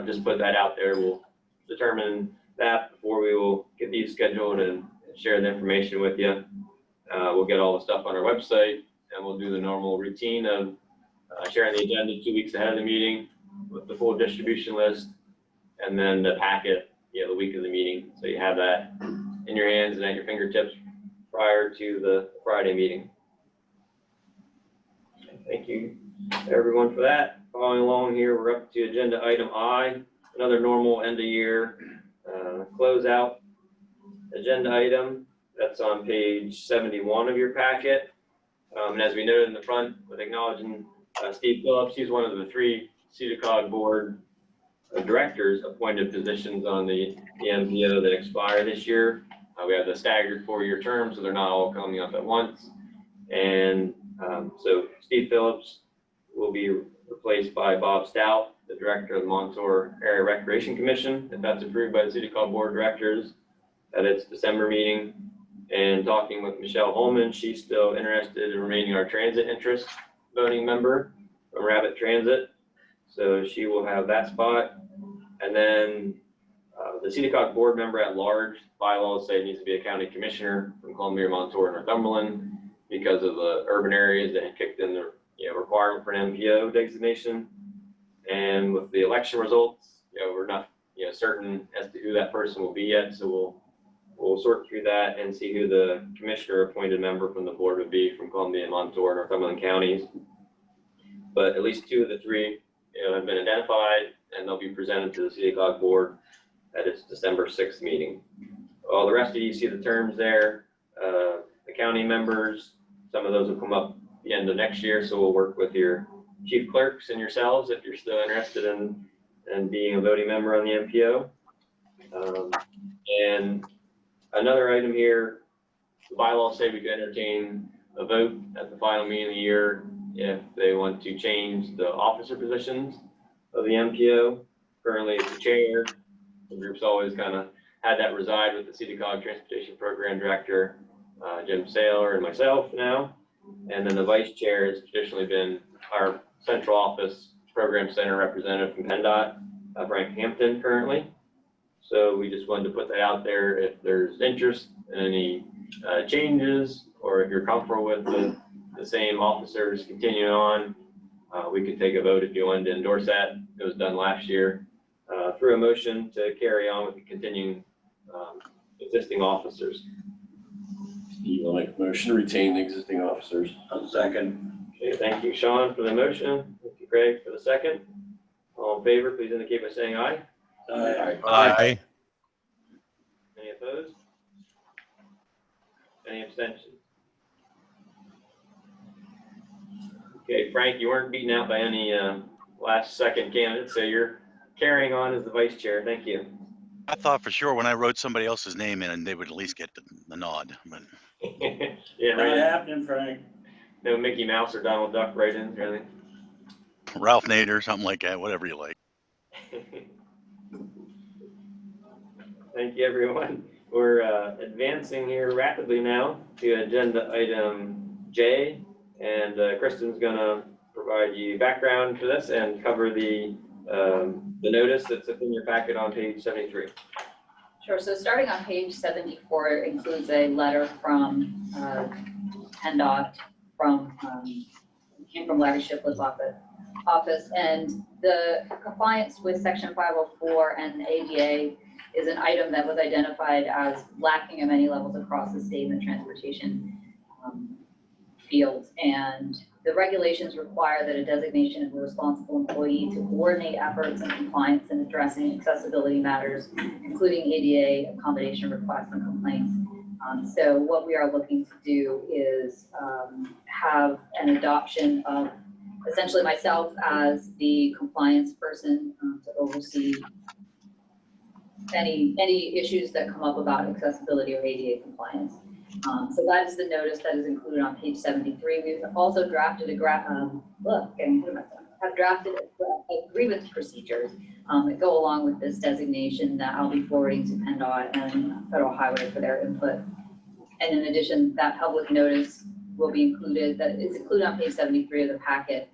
just put that out there. We'll determine that before we will get these scheduled and share the information with you. We'll get all the stuff on our website, and we'll do the normal routine of sharing the agenda 2 weeks ahead of the meeting with the full distribution list, and then the packet the week of the meeting. So you have that in your hands and at your fingertips prior to the Friday meeting. Thank you everyone for that. Following along here, we're up to agenda item I, another normal end of year closeout agenda item. That's on page 71 of your packet. And as we noted in the front, with acknowledging Steve Phillips, he's one of the 3 SEDA COG board directors appointed positions on the MPO that expire this year. We have the staggered 4-year terms, so they're not all coming up at once. And so Steve Phillips will be replaced by Bob Stout, the director of the Montour Area Recreation Commission, if that's approved by the SEDA COG board of directors at its December meeting. And talking with Michelle Holman, she's still interested in remaining our transit interest voting member from Rabbit Transit. So she will have that spot. And then the SEDA COG board member at large, bylaws say it needs to be a county commissioner from Columbia, Montour, and Northumberland because of the urban areas that had kicked in the requirement for an MPO designation. And with the election results, we're not certain as to who that person will be yet. So we'll sort through that and see who the commissioner appointed member from the board would be from Columbia, Montour, and Northumberland counties. But at least 2 of the 3 have been identified, and they'll be presented to the SEDA COG board at its December 6th meeting. All the rest of you see the terms there. The county members, some of those will come up the end of next year, so we'll work with your chief clerks and yourselves if you're still interested in being a voting member on the MPO. And another item here, the bylaws say we can entertain a vote at the final meeting of the year if they want to change the officer positions of the MPO. Currently, it's the chair. The group's always kind of had that reside with the SEDA COG Transportation Program Director, Jim Saylor, and myself now. And then the vice chair has traditionally been our central office program center representative from PennDOT, Frank Hampton currently. So we just wanted to put that out there. If there's interest in any changes, or if you're comfortable with the same officers continuing on, we could take a vote if you wanted to endorse that. It was done last year through a motion to carry on with the continuing existing officers. You will make a motion to retain the existing officers. I'll second. Okay, thank you, Sean, for the motion. Thank you, Craig, for the second. All in favor, please indicate by saying aye. Aye. Any opposed? Any abstentions? Okay, Frank, you weren't beaten out by any last second candidates, so you're carrying on as the vice chair. Thank you. I thought for sure when I wrote somebody else's name in, they would at least get the nod, but Yeah, Not right. happening, Frank. No Mickey Mouse or Donald Duck write-ins or anything. Ralph Nader, something like that, whatever you like. Thank you, everyone. We're advancing here rapidly now to agenda item J, and Kristen's gonna provide you background for this and cover the notice that's in your packet on page 73. Sure, so starting on page 74, it includes a letter from PennDOT came from Larry Shipley's office, and the compliance with section 504 and the ADA is an item that was identified as lacking at many levels across the state in the transportation field. And the regulations require that a designation of a responsible employee to coordinate efforts and compliance in addressing accessibility matters, including ADA accommodation requests and complaints. So what we are looking to do is have an adoption of essentially myself as the compliance person to oversee any issues that come up about accessibility or ADA compliance. So that is the notice that is included on page 73. We've also drafted have drafted a grievance procedures that go along with this designation that I'll be forwarding to PennDOT and Federal Highway for their input. And in addition, that public notice will be included, that is included on page 73 of the packet,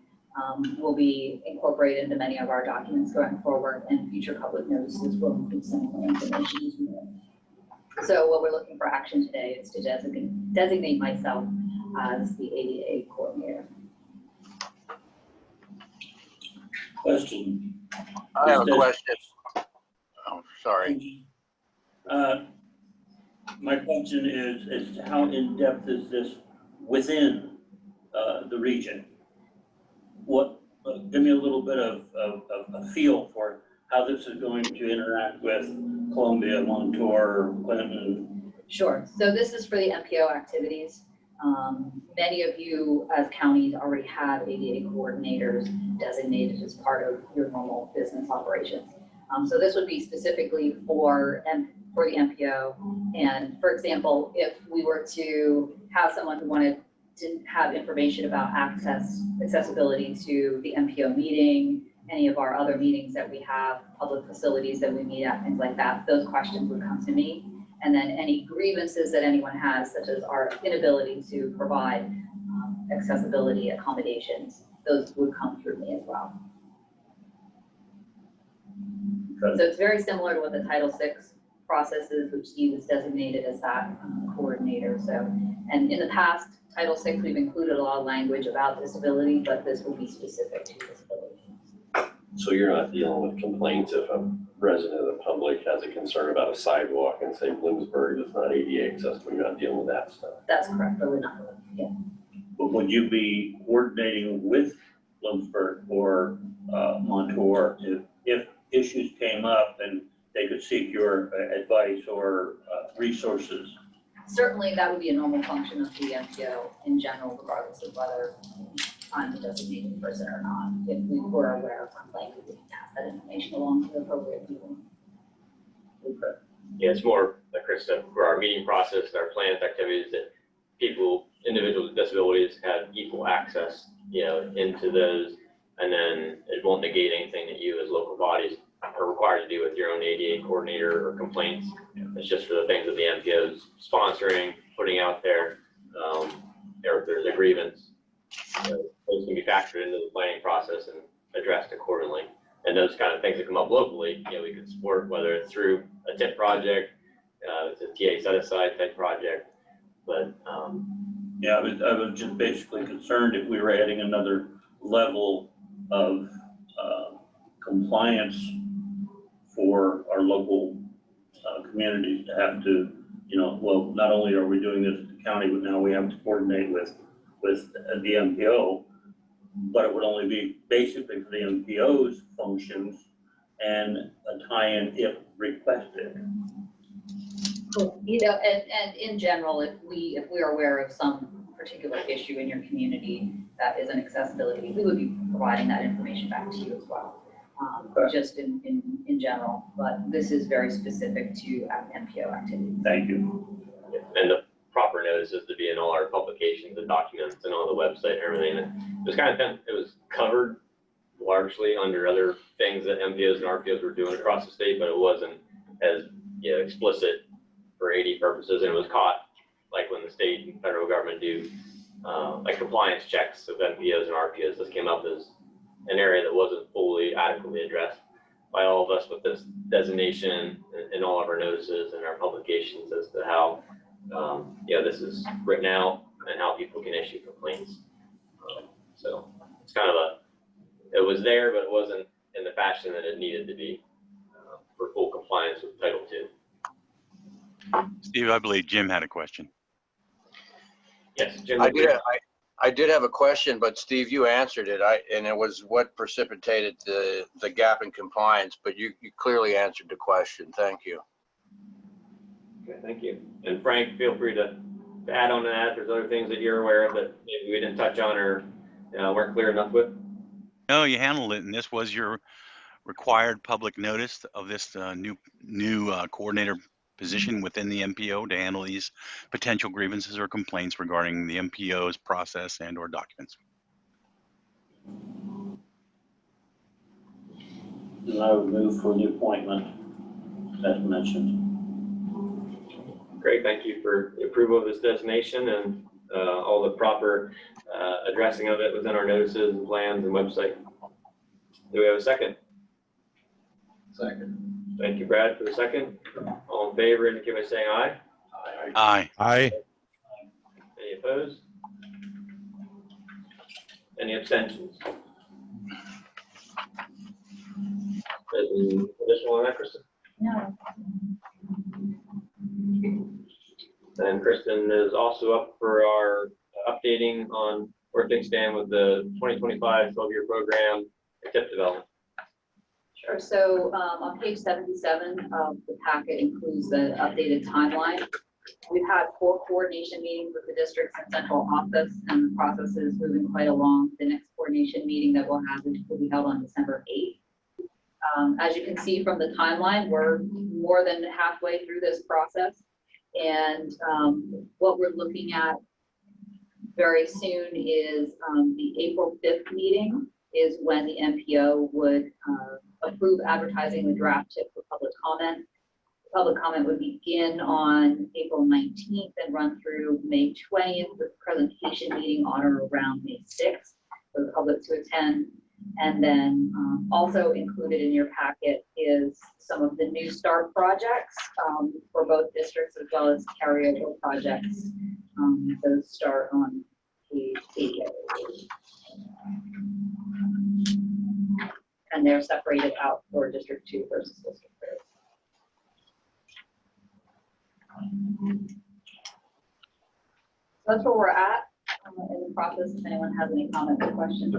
will be incorporated into many of our documents going forward, and future public notices will include similar information as well. So what we're looking for action today is to designate myself as the ADA coordinator. Question. I have a question. Oh, sorry. My question is how in-depth is this within the region? Give me a little bit of a feel for how this is going to interact with Columbia, Montour, Clinton? Sure. So this is for the MPO activities. Many of you as counties already have ADA coordinators designated as part of your normal business operations. So this would be specifically for the MPO. And for example, if we were to have someone who wanted to have information about accessibility to the MPO meeting, any of our other meetings that we have, public facilities that we meet at, things like that, those questions would come to me. And then any grievances that anyone has, such as our inability to provide accessibility accommodations, those would come through me as well. Okay. So it's very similar to what the Title VI process is, which Steve was designated as that coordinator. So, and in the past, Title VI, we've included a lot of language about disability, but this will be specific to disability. So you're not dealing with complaints if a resident of the public has a concern about a sidewalk in, say, Bloomsburg that's not ADA accessible, you're not dealing with that stuff? That's correct, but we're not, yeah. But would you be coordinating with Bloomsburg or Montour if issues came up and they could seek your advice or resources? Certainly, that would be a normal function of the MPO in general, regardless of whether I'm the designated person or not. If we were aware of complaint, we would pass that information along to the appropriate people. Okay. Yeah, it's more, like Chris said, for our meeting process, our plans, activities, that people, individuals with disabilities have equal access, into those. And then it won't negate anything that you as local bodies are required to do with your own ADA coordinator or complaints. It's just for the things that the MPO is sponsoring, putting out there, or if there's a grievance, those can be factored into the planning process and addressed accordingly. And those kind of things that come up locally, we can support, whether it's through a TIP project, it's a TA set-aside type project, but. Yeah, I was just basically concerned if we were adding another level of compliance for our local communities to have to, well, not only are we doing this at the county, but now we have to coordinate with the MPO, but it would only be basically for the MPO's functions and a tie-in if requested. And in general, if we are aware of some particular issue in your community that is an accessibility, we would be providing that information back to you as well. Just in general, but this is very specific to MPO activities. Thank you. And the proper notices to be in all our publications and documents and on the website and everything. And it was it was covered largely under other things that MPOs and RPOs were doing across the state, but it wasn't as explicit for AD purposes. And it was caught like when the state and federal government do like compliance checks of MPOs and RPOs. This came up as an area that wasn't fully adequately addressed by all of us with this designation in all of our notices and our publications as to how this is written out and how people can issue complaints. So it's kind of it was there, but it wasn't in the fashion that it needed to be for full compliance with Title II. Steve, I believe Jim had a question. Yes, Jim. I did have a question, but Steve, you answered it. And it was what precipitated the gap in compliance, but you clearly answered the question. Thank you. Okay, thank you. And Frank, feel free to add on to that if there's other things that you're aware of that maybe we didn't touch on or weren't clear enough with. No, you handled it, and this was your required public notice of this new coordinator position within the MPO to handle these potential grievances or complaints regarding the MPO's process and or documents. And I would move for the appointment as mentioned. Great, thank you for the approval of this designation and all the proper addressing of it within our notices and plans and website. Do we have a second? Second. Thank you, Brad, for the second. All in favor, indicate by saying aye. Aye. Aye. Any opposed? Any abstentions? Anything additional on that, Kristen? No. And Kristen is also up for our updating on where things stand with the 2025 12-year program and TIP development. Sure. So on page 77 of the packet includes the updated timeline. We've had 4 coordination meetings with the districts and central office, and the process is moving quite along. The next coordination meeting that we'll have will be held on December 8th. As you can see from the timeline, we're more than halfway through this process. And what we're looking at very soon is the April 5th meeting is when the MPO would approve advertising the draft tip for public comment. Public comment would begin on April 19th and run through May 20th with presentation meeting on or around May 6th for the public to attend. And then also included in your packet is some of the new start projects for both districts as well as carryover projects. Those start on page 88. And they're separated out for District 2 versus District 3. So that's where we're at in the process. If anyone has any comments or questions.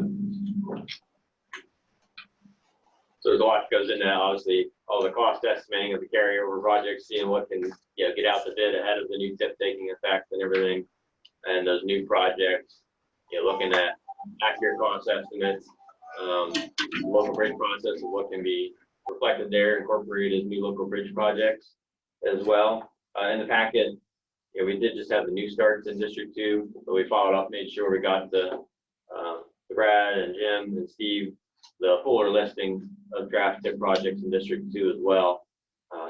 So there's a lot that goes into that, obviously, all the cost estimating of the carryover projects, seeing what can, you know, get out the bid ahead of the new tip taking effect and everything. And those new projects, you know, looking at accurate cost estimates, local bridge process of what can be reflected there, incorporated as new local bridge projects as well. In the packet, you know, we did just have the new starts in District 2, but we followed up, made sure we got the Brad and Jim and Steve the fuller listing of draft tip projects in District 2 as well,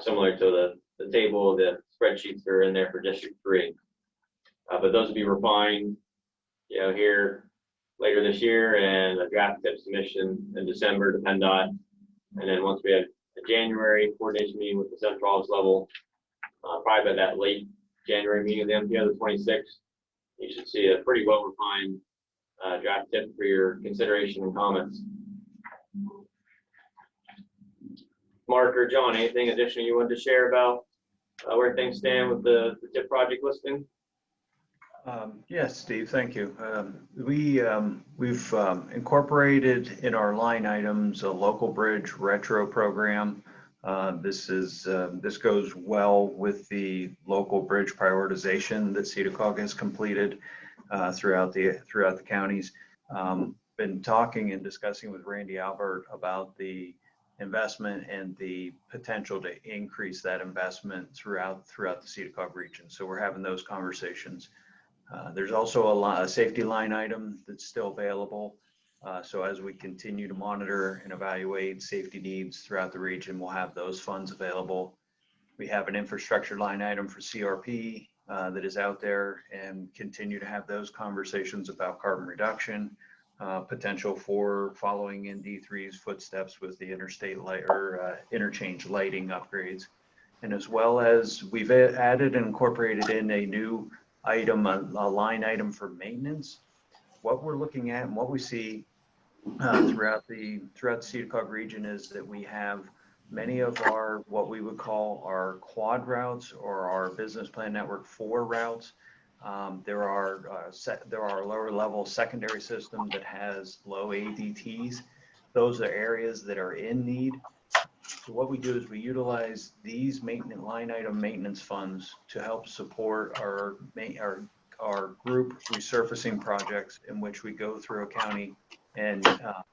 similar to the table, the spreadsheets that are in there for District 3. But those will be refined, you know, here later this year, and a draft tip submission in December to PennDOT. And then once we have a January coordination meeting with the central office level, probably by that late January meeting of the MPO, the 26th, you should see a pretty well refined draft tip for your consideration and comments. Mark or John, anything additional you wanted to share about where things stand with the tip project listing? Yes, Steve, thank you. We've incorporated in our line items a local bridge retro program. This goes well with the local bridge prioritization that SEDA COG has completed throughout the counties. Been talking and discussing with Randy Albert about the investment and the potential to increase that investment throughout the SEDA COG region. So we're having those conversations. There's also a safety line item that's still available. So as we continue to monitor and evaluate safety needs throughout the region, we'll have those funds available. We have an infrastructure line item for CRP that is out there, and continue to have those conversations about carbon reduction, potential for following in D3's footsteps with the interstate light or interchange lighting upgrades. And as well as we've added and incorporated in a new item, a line item for maintenance. What we're looking at and what we see throughout the SEDA COG region is that we have many of our, what we would call our quad routes or our business plan network 4 routes. There are lower level secondary system that has low ADTs. Those are areas that are in need. So what we do is we utilize these line item maintenance funds to help support our group resurfacing projects, in which we go through a county and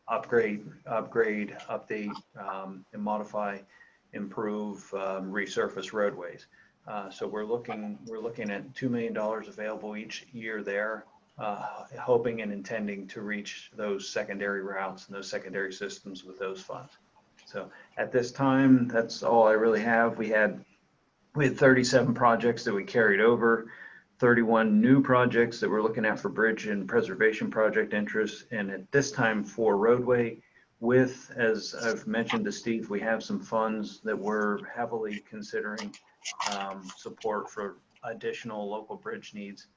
upgrade, update, and modify, improve, resurface roadways. So we're looking at $2 million available each year there, hoping and intending to reach those secondary routes and those secondary systems with those funds. So at this time, that's all I really have. We had 37 projects that we carried over, 31 new projects that we're looking at for bridge and preservation project interest. And at this time for roadway, with, as I've mentioned to Steve, we have some funds that we're heavily considering support for additional local bridge needs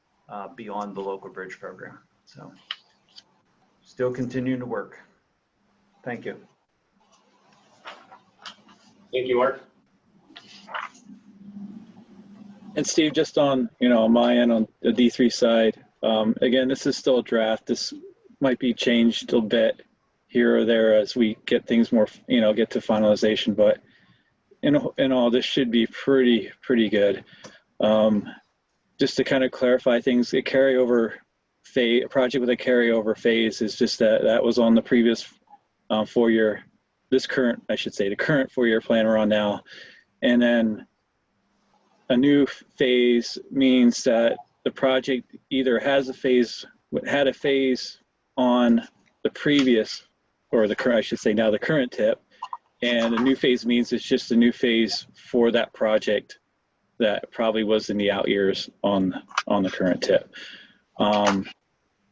beyond the local bridge program. So still continuing to work. Thank you. Thank you, Mark. And Steve, just on, on my end, on the D3 side, again, this is still a draft. This might be changed a bit here or there as we get things more, get to finalization. But in all, this should be pretty good. Just to kind of clarify things, a carryover phase, a project with a carryover phase is just that was on the previous 4-year, the current 4-year plan we're on now. And then a new phase means that the project either had a phase on the previous, or the current, I should say now the current tip, and a new phase means it's just a new phase for that project that probably was in the out years on the current tip.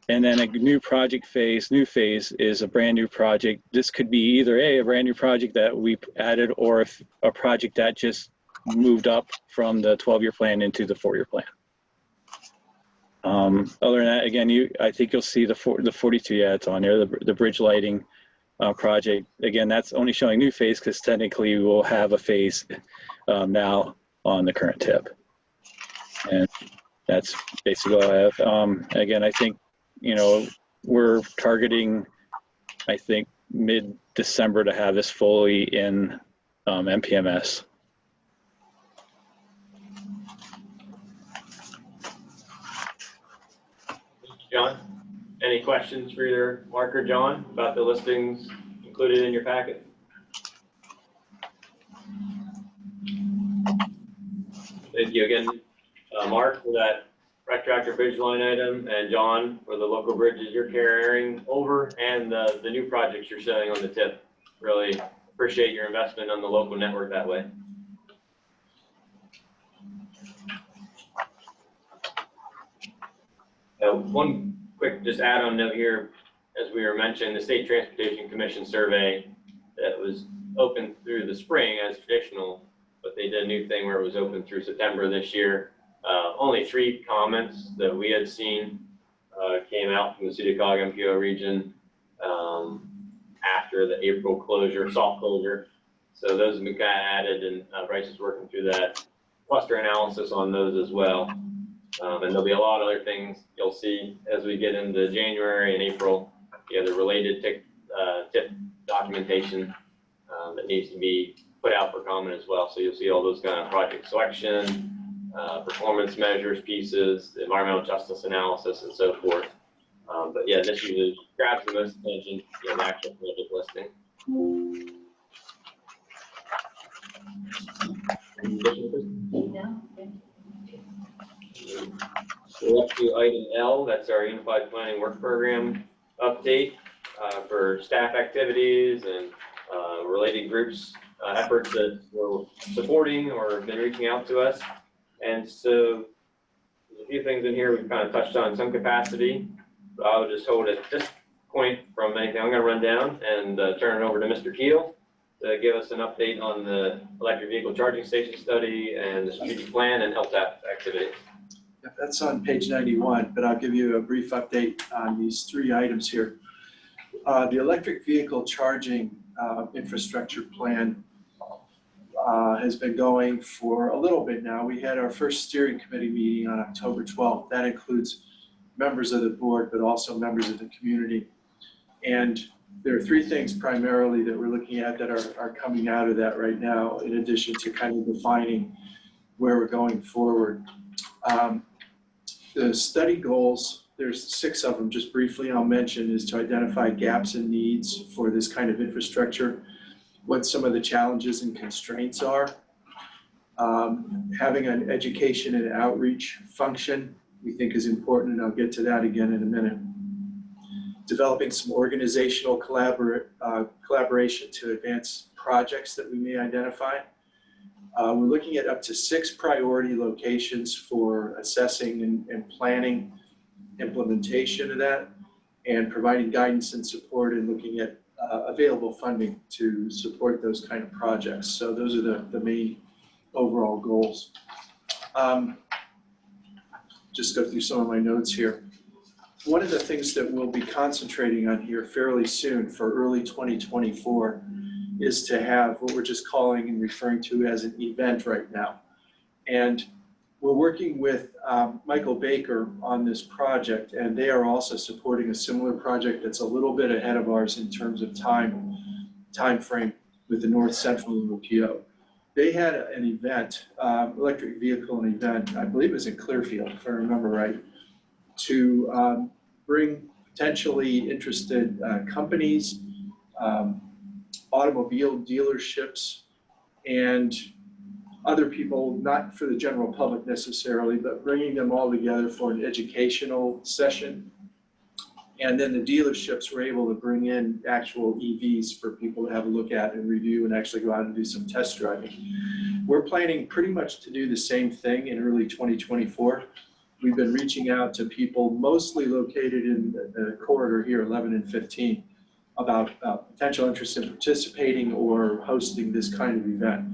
And then a new phase is a brand new project. This could be either a brand new project that we added, or if a project that just moved up from the 12-year plan into the 4-year plan. Other than that, again, I think you'll see the 42, yeah, it's on there, the bridge lighting project. Again, that's only showing new phase because technically we will have a phase now on the current tip. And that's basically all I have. Again, I think, we're targeting, I think, mid-December to have this fully in MPMS. John, any questions for either Mark or John about the listings included in your packet? Thank you again, Mark, for that retractor bridge line item, and John for the local bridges you're carrying over and the new projects you're showing on the tip. Really appreciate your investment on the local network that way. One quick just add-on note here, as we were mentioning, the State Transportation Commission survey that was open through the spring as traditional, but they did a new thing where it was open through September this year. Only 3 comments that we had seen came out from the SEDA COG MPO region after the April closure, soft closure. So those have been kind of added, and Bryce is working through that cluster analysis on those as well. And there'll be a lot of other things you'll see as we get into January and April. The related tip documentation that needs to be put out for comment as well. So you'll see all those kind of project selection, performance measures pieces, the environmental justice analysis, and so forth. But yeah, this usually grabs the most attention in the actual project listing. No. So up to item L, that's our Unified Planning Work Program update for staff activities and related groups efforts that we're supporting or have been reaching out to us. And so there's a few things in here we've kind of touched on in some capacity, but I'll just hold at this point from anything I'm going to run down and turn it over to Mr. Keel to give us an update on the electric vehicle charging station study and the strategic plan and LTAP activities. That's on page 91, but I'll give you a brief update on these 3 items here. The electric vehicle charging infrastructure plan has been going for a little bit now. We had our first steering committee meeting on October 12th. That includes members of the board, but also members of the community. And there are 3 things primarily that we're looking at that are coming out of that right now, in addition to kind of defining where we're going forward. The study goals, there's 6 of them, just briefly I'll mention, is to identify gaps and needs for this kind of infrastructure, what some of the challenges and constraints are. Having an education and outreach function we think is important, and I'll get to that again in a minute. Developing some organizational collaboration to advance projects that we may identify. We're looking at up to 6 priority locations for assessing and planning implementation of that, and providing guidance and support and looking at available funding to support those kind of projects. So those are the main overall goals. Just go through some of my notes here. One of the things that we'll be concentrating on here fairly soon for early 2024 is to have what we're just calling and referring to as an event right now. And we're working with Michael Baker on this project, and they are also supporting a similar project that's a little bit ahead of ours in terms of time frame with the North Central MPO. They had an event, electric vehicle event, I believe it was in Clearfield, if I remember right, to bring potentially interested companies, automobile dealerships, and other people, not for the general public necessarily, but bringing them all together for an educational session. And then the dealerships were able to bring in actual EVs for people to have a look at and review and actually go out and do some test driving. We're planning pretty much to do the same thing in early 2024. We've been reaching out to people mostly located in the corridor here, 11 and 15, about potential interest in participating or hosting this kind of event.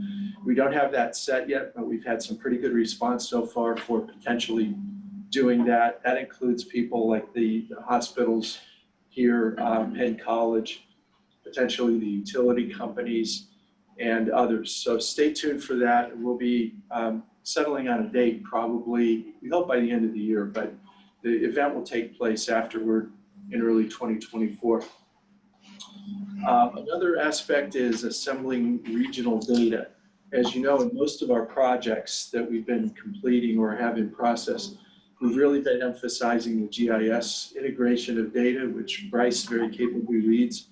We don't have that set yet, but we've had some pretty good response so far for potentially doing that. That includes people like the hospitals here, Penn College, potentially the utility companies, and others. So stay tuned for that. We'll be settling on a date probably, we hope by the end of the year, but the event will take place afterward in early 2024. Another aspect is assembling regional data. As you know, in most of our projects that we've been completing or have in process, we've really been emphasizing the GIS integration of data, which Bryce very capably leads.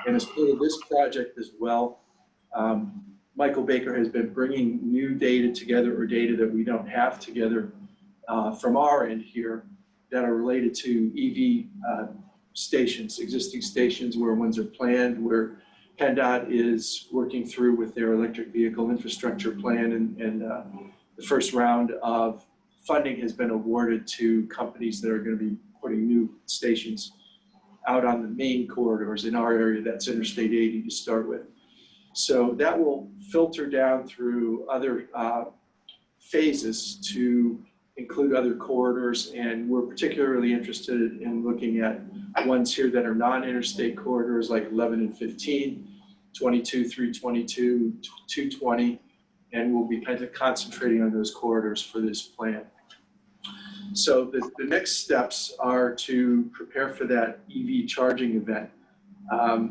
And as part of this project as well, Michael Baker has been bringing new data together, or data that we don't have together from our end here, that are related to EV stations, existing stations, where ones are planned, where PennDOT is working through with their electric vehicle infrastructure plan, and the first round of funding has been awarded to companies that are going to be putting new stations out on the main corridors in our area. That's Interstate 80 to start with. So that will filter down through other phases to include other corridors, and we're particularly interested in looking at ones here that are non-interstate corridors like 11 and 15, 22 through 22, 220, and we'll be kind of concentrating on those corridors for this plan. So the next steps are to prepare for that EV charging event.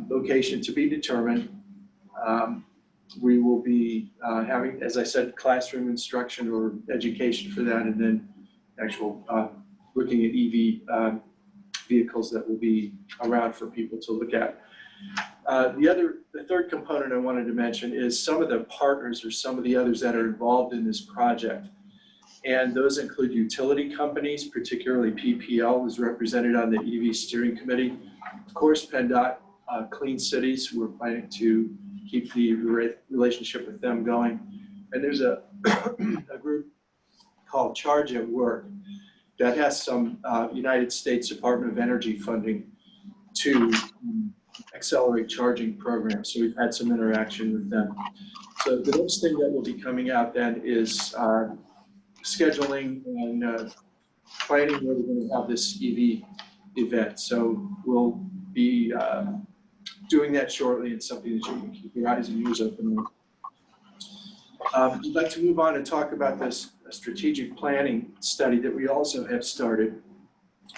Location to be determined. We will be having, as I said, classroom instruction or education for that, and then actual looking at EV vehicles that will be around for people to look at. The third component I wanted to mention is some of the partners or some of the others that are involved in this project. And those include utility companies, particularly PPL is represented on the EV steering committee. Of course, PennDOT, Clean Cities, we're planning to keep the relationship with them going. And there's a group called Charge at Work that has some United States Department of Energy funding to accelerate charging programs. So we've had some interaction with them. So the next thing that will be coming out then is scheduling and planning where we're going to have this EV event. So we'll be doing that shortly. It's something that you can keep your eyes and ears open on. I'd like to move on and talk about this strategic planning study that we also have started.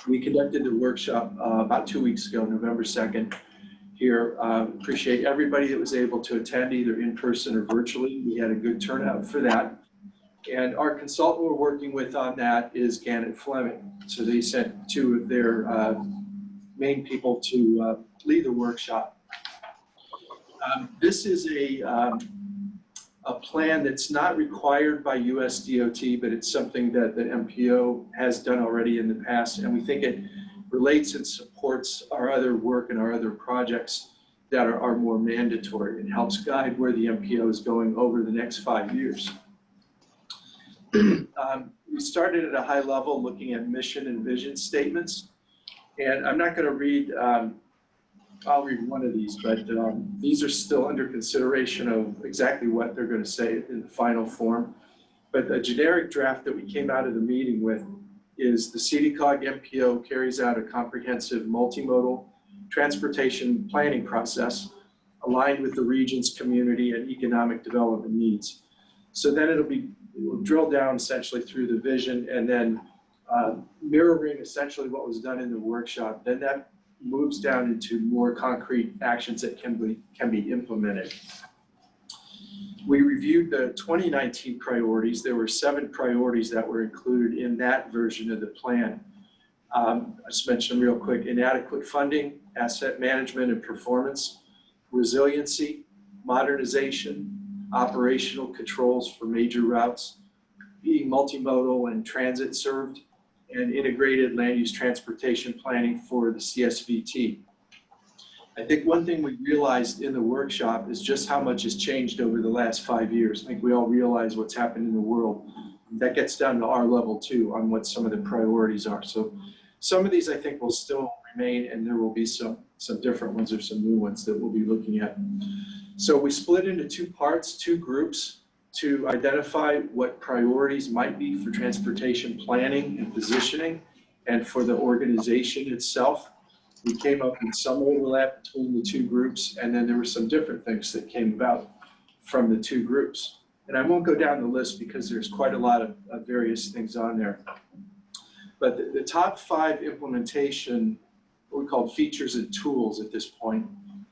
We conducted the workshop about 2 weeks ago, November 2nd here. Appreciate everybody that was able to attend either in person or virtually. We had a good turnout for that. And our consultant we're working with on that is Gannett Fleming. So they sent two of their main people to lead the workshop. This is a plan that's not required by US DOT, but it's something that the MPO has done already in the past. And we think it relates and supports our other work and our other projects that are more mandatory. It helps guide where the MPO is going over the next 5 years. We started at a high level looking at mission and vision statements. And I'm not going to read, I'll read one of these, but these are still under consideration of exactly what they're going to say in the final form. But the generic draft that we came out of the meeting with is the SEDA COG MPO carries out a comprehensive multimodal transportation planning process aligned with the region's community and economic development needs. So then it will drill down essentially through the vision and then mirroring essentially what was done in the workshop. Then that moves down into more concrete actions that can be implemented. We reviewed the 2019 priorities. There were 7 priorities that were included in that version of the plan. I just mentioned real quick: inadequate funding, asset management and performance, resiliency, modernization, operational controls for major routes, being multimodal and transit served, and integrated land use transportation planning for the CSVT. I think one thing we realized in the workshop is just how much has changed over the last 5 years. I think we all realize what's happened in the world. That gets down to our level too on what some of the priorities are. So some of these I think will still remain, and there will be some different ones or some new ones that we'll be looking at. So we split into 2 parts, 2 groups, to identify what priorities might be for transportation planning and positioning and for the organization itself. We came up with some overlap between the 2 groups, and then there were some different things that came about from the 2 groups. And I won't go down the list because there's quite a lot of various things on there. But the top 5 implementation, what we call features and tools at this point,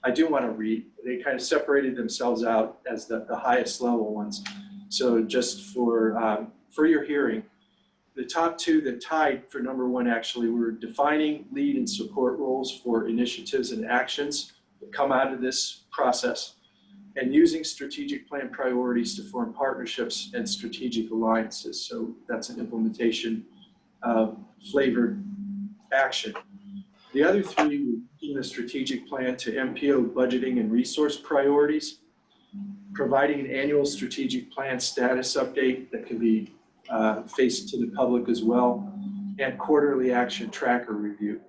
I do want to read. They kind of separated themselves out as the highest level ones. So just for your hearing, the top 2 that tied for number 1 actually were defining lead and support roles for initiatives and actions that come out of this process, and using strategic plan priorities to form partnerships and strategic alliances. So that's an implementation flavored action. The other 3 were making the strategic plan to MPO budgeting and resource priorities, providing an annual strategic plan status update that can be faced to the public as well, and quarterly action tracker review.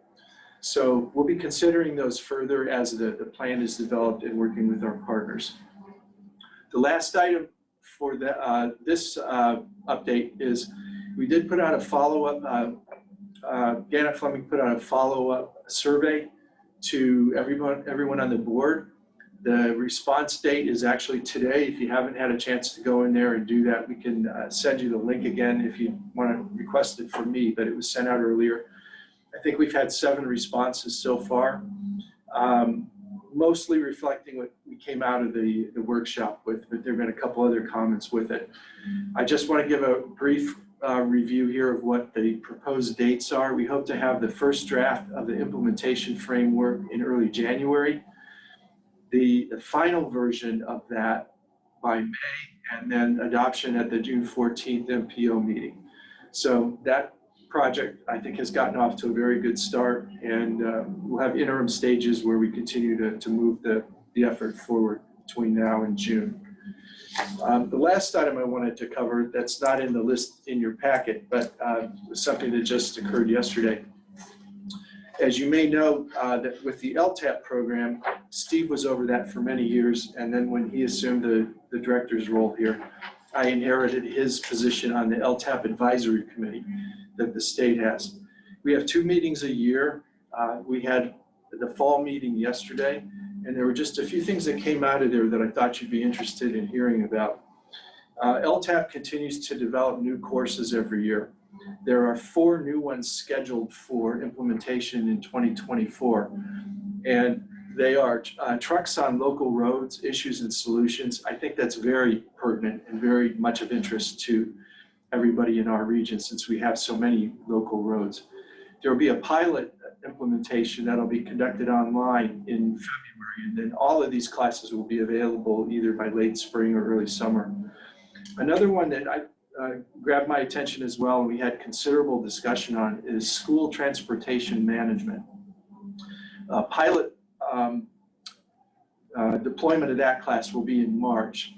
So we'll be considering those further as the plan is developed and working with our partners. The last item for this update is we did put out a follow-up, Gannett Fleming put out a follow-up survey to everyone on the board. The response date is actually today. If you haven't had a chance to go in there and do that, we can send you the link again if you want to request it from me, but it was sent out earlier. I think we've had 7 responses so far, mostly reflecting what we came out of the workshop with, but there have been a couple other comments with it. I just want to give a brief review here of what the proposed dates are. We hope to have the first draft of the implementation framework in early January. The final version of that by May, and then adoption at the June 14th MPO meeting. So that project, I think, has gotten off to a very good start, and we'll have interim stages where we continue to move the effort forward between now and June. The last item I wanted to cover that's not in the list in your packet, but was something that just occurred yesterday. As you may know, that with the LTAP program, Steve was over that for many years, and then when he assumed the director's role here, I inherited his position on the LTAP advisory committee that the state has. We have 2 meetings a year. We had the fall meeting yesterday, and there were just a few things that came out of there that I thought you'd be interested in hearing about. LTAP continues to develop new courses every year. There are 4 new ones scheduled for implementation in 2024, and they are trucks on local roads, issues and solutions. I think that's very pertinent and very much of interest to everybody in our region since we have so many local roads. There will be a pilot implementation that'll be conducted online in February, and then all of these classes will be available either by late spring or early summer. Another one that grabbed my attention as well, and we had considerable discussion on, is school transportation management. Pilot deployment of that class will be in March,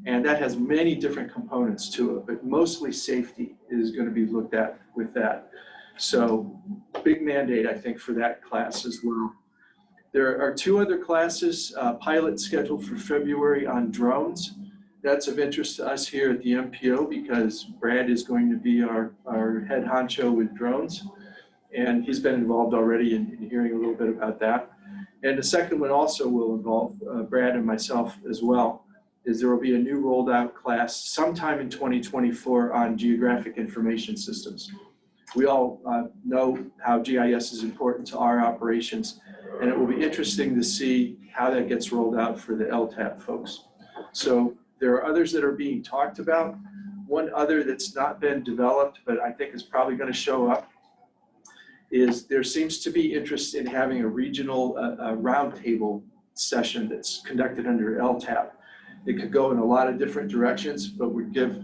and that has many different components to it, but mostly safety is going to be looked at with that. So big mandate, I think, for that class as well. There are 2 other classes, pilot scheduled for February on drones. That's of interest to us here at the MPO because Brad is going to be our head honcho with drones, and he's been involved already in hearing a little bit about that. And the second one also will involve Brad and myself as well. is there will be a new rolled out class sometime in 2024 on geographic information systems. We all know how GIS is important to our operations, and it will be interesting to see how that gets rolled out for the LTAP folks. So there are others that are being talked about. One other that's not been developed, but I think is probably going to show up, is there seems to be interest in having a regional roundtable session that's conducted under LTAP. It could go in a lot of different directions, but would give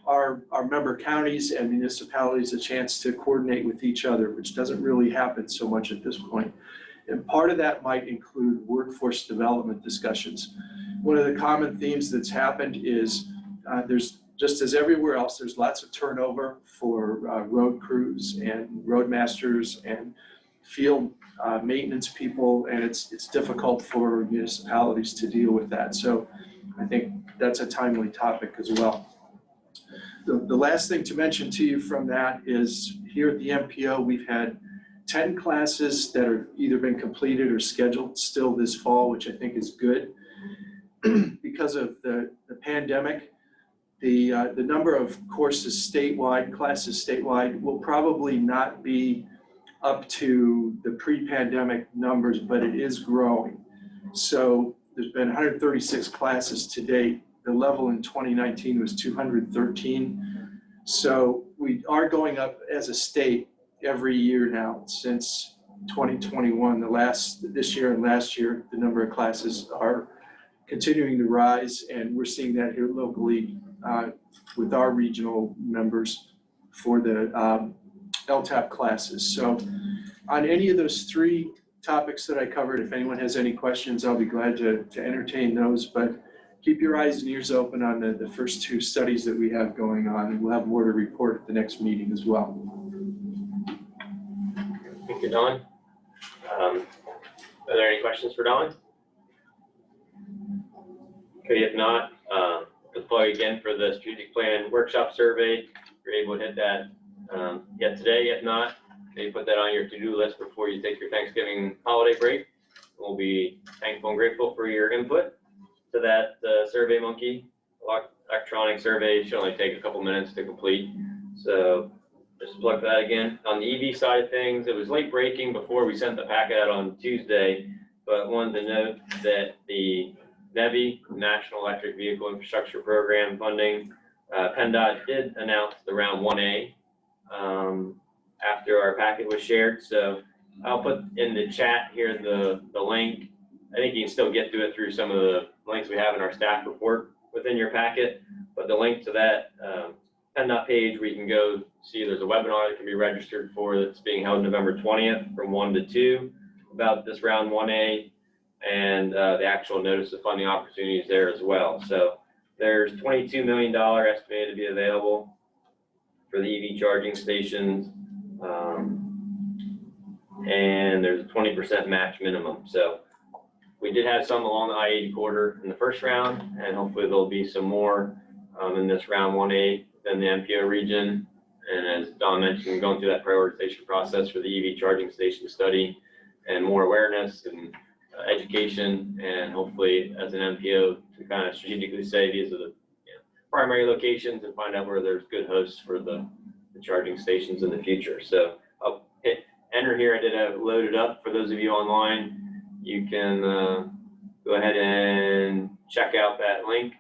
our member counties and municipalities a chance to coordinate with each other, which doesn't really happen so much at this point. And part of that might include workforce development discussions. One of the common themes that's happened is there's, just as everywhere else, there's lots of turnover for road crews and roadmasters and field maintenance people, and it's difficult for municipalities to deal with that. So I think that's a timely topic as well. The last thing to mention to you from that is here at the MPO, we've had 10 classes that are either been completed or scheduled still this fall, which I think is good. Because of the pandemic, the number of courses statewide, classes statewide, will probably not be up to the pre-pandemic numbers, but it is growing. So there's been 136 classes to date. The level in 2019 was 213. So we are going up as a state every year now since 2021. This year and last year, the number of classes are continuing to rise, and we're seeing that here locally with our regional members for the LTAP classes. So on any of those three topics that I covered, if anyone has any questions, I'll be glad to entertain those, but keep your eyes and ears open on the first two studies that we have going on, and we'll have more to report at the next meeting as well. Thank you, Don. Are there any questions for Don? Okay, if not, the plug again for the strategic plan workshop survey. If you're able to hit that yet today, if not, maybe put that on your to-do list before you take your Thanksgiving holiday break. We'll be thankful and grateful for your input to that Survey Monkey electronic survey. It should only take a couple minutes to complete. So just plug that again. On the EV side of things, it was late breaking before we sent the packet out on Tuesday, but wanted to note that the NEVI, National Electric Vehicle Infrastructure Program funding, PennDOT did announce the round 1A after our packet was shared. So I'll put in the chat here the link. I think you can still get to it through some of the links we have in our staff report within your packet, but the link to that PennDOT page where you can go see there's a webinar that can be registered for that's being held November 20th from 1 to 2 about this round 1A, and the actual notice of funding opportunities there as well. So there's $22 million estimated to be available for the EV charging stations, and there's a 20% match minimum. So we did have some along the I-80 corridor in the first round, and hopefully there'll be some more in this round 1A within the MPO region. And as Don mentioned, going through that prioritization process for the EV charging station study and more awareness and education, and hopefully as an MPO to kind of strategically say these are the primary locations and find out where there's good hosts for the charging stations in the future. So I'll hit enter here. I did have it loaded up for those of you online. You can go ahead and check out that link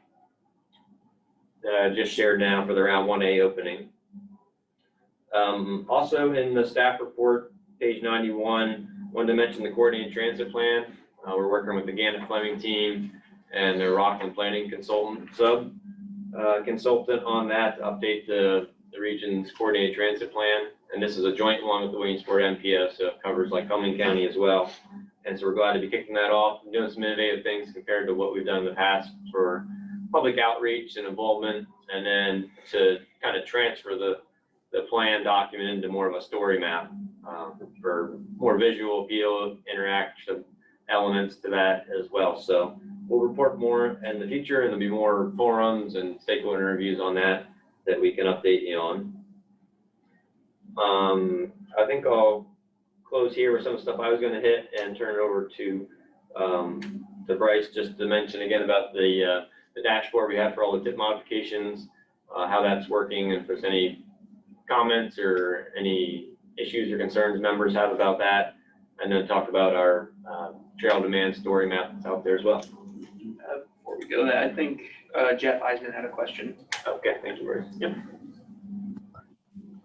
that I just shared now for the round 1A opening. Also in the staff report, page 91, wanted to mention the coordinated transit plan. We're working with the Gannett Fleming team and their Rockland Planning consultant consultant on that to update the region's coordinated transit plan. And this is a joint one with the Williamsport MPO, so it covers Lycoming County as well. And so we're glad to be kicking that off and doing some innovative things compared to what we've done in the past for public outreach and involvement, and then to kind of transfer the plan document into more of a story map for more visual appeal, interaction elements to that as well. So we'll report more in the future, and there'll be more forums and stakeholder interviews on that we can update you on. I think I'll close here with some stuff I was going to hit and turn it over to to Bryce just to mention again about the dashboard we have for all the tip modifications, how that's working, and if there's any comments or any issues or concerns members have about that, and then talk about our trail demand story map that's out there as well. Before we go there, I think Jeff Eisman had a question. Okay, thank you, Bryce. Yep.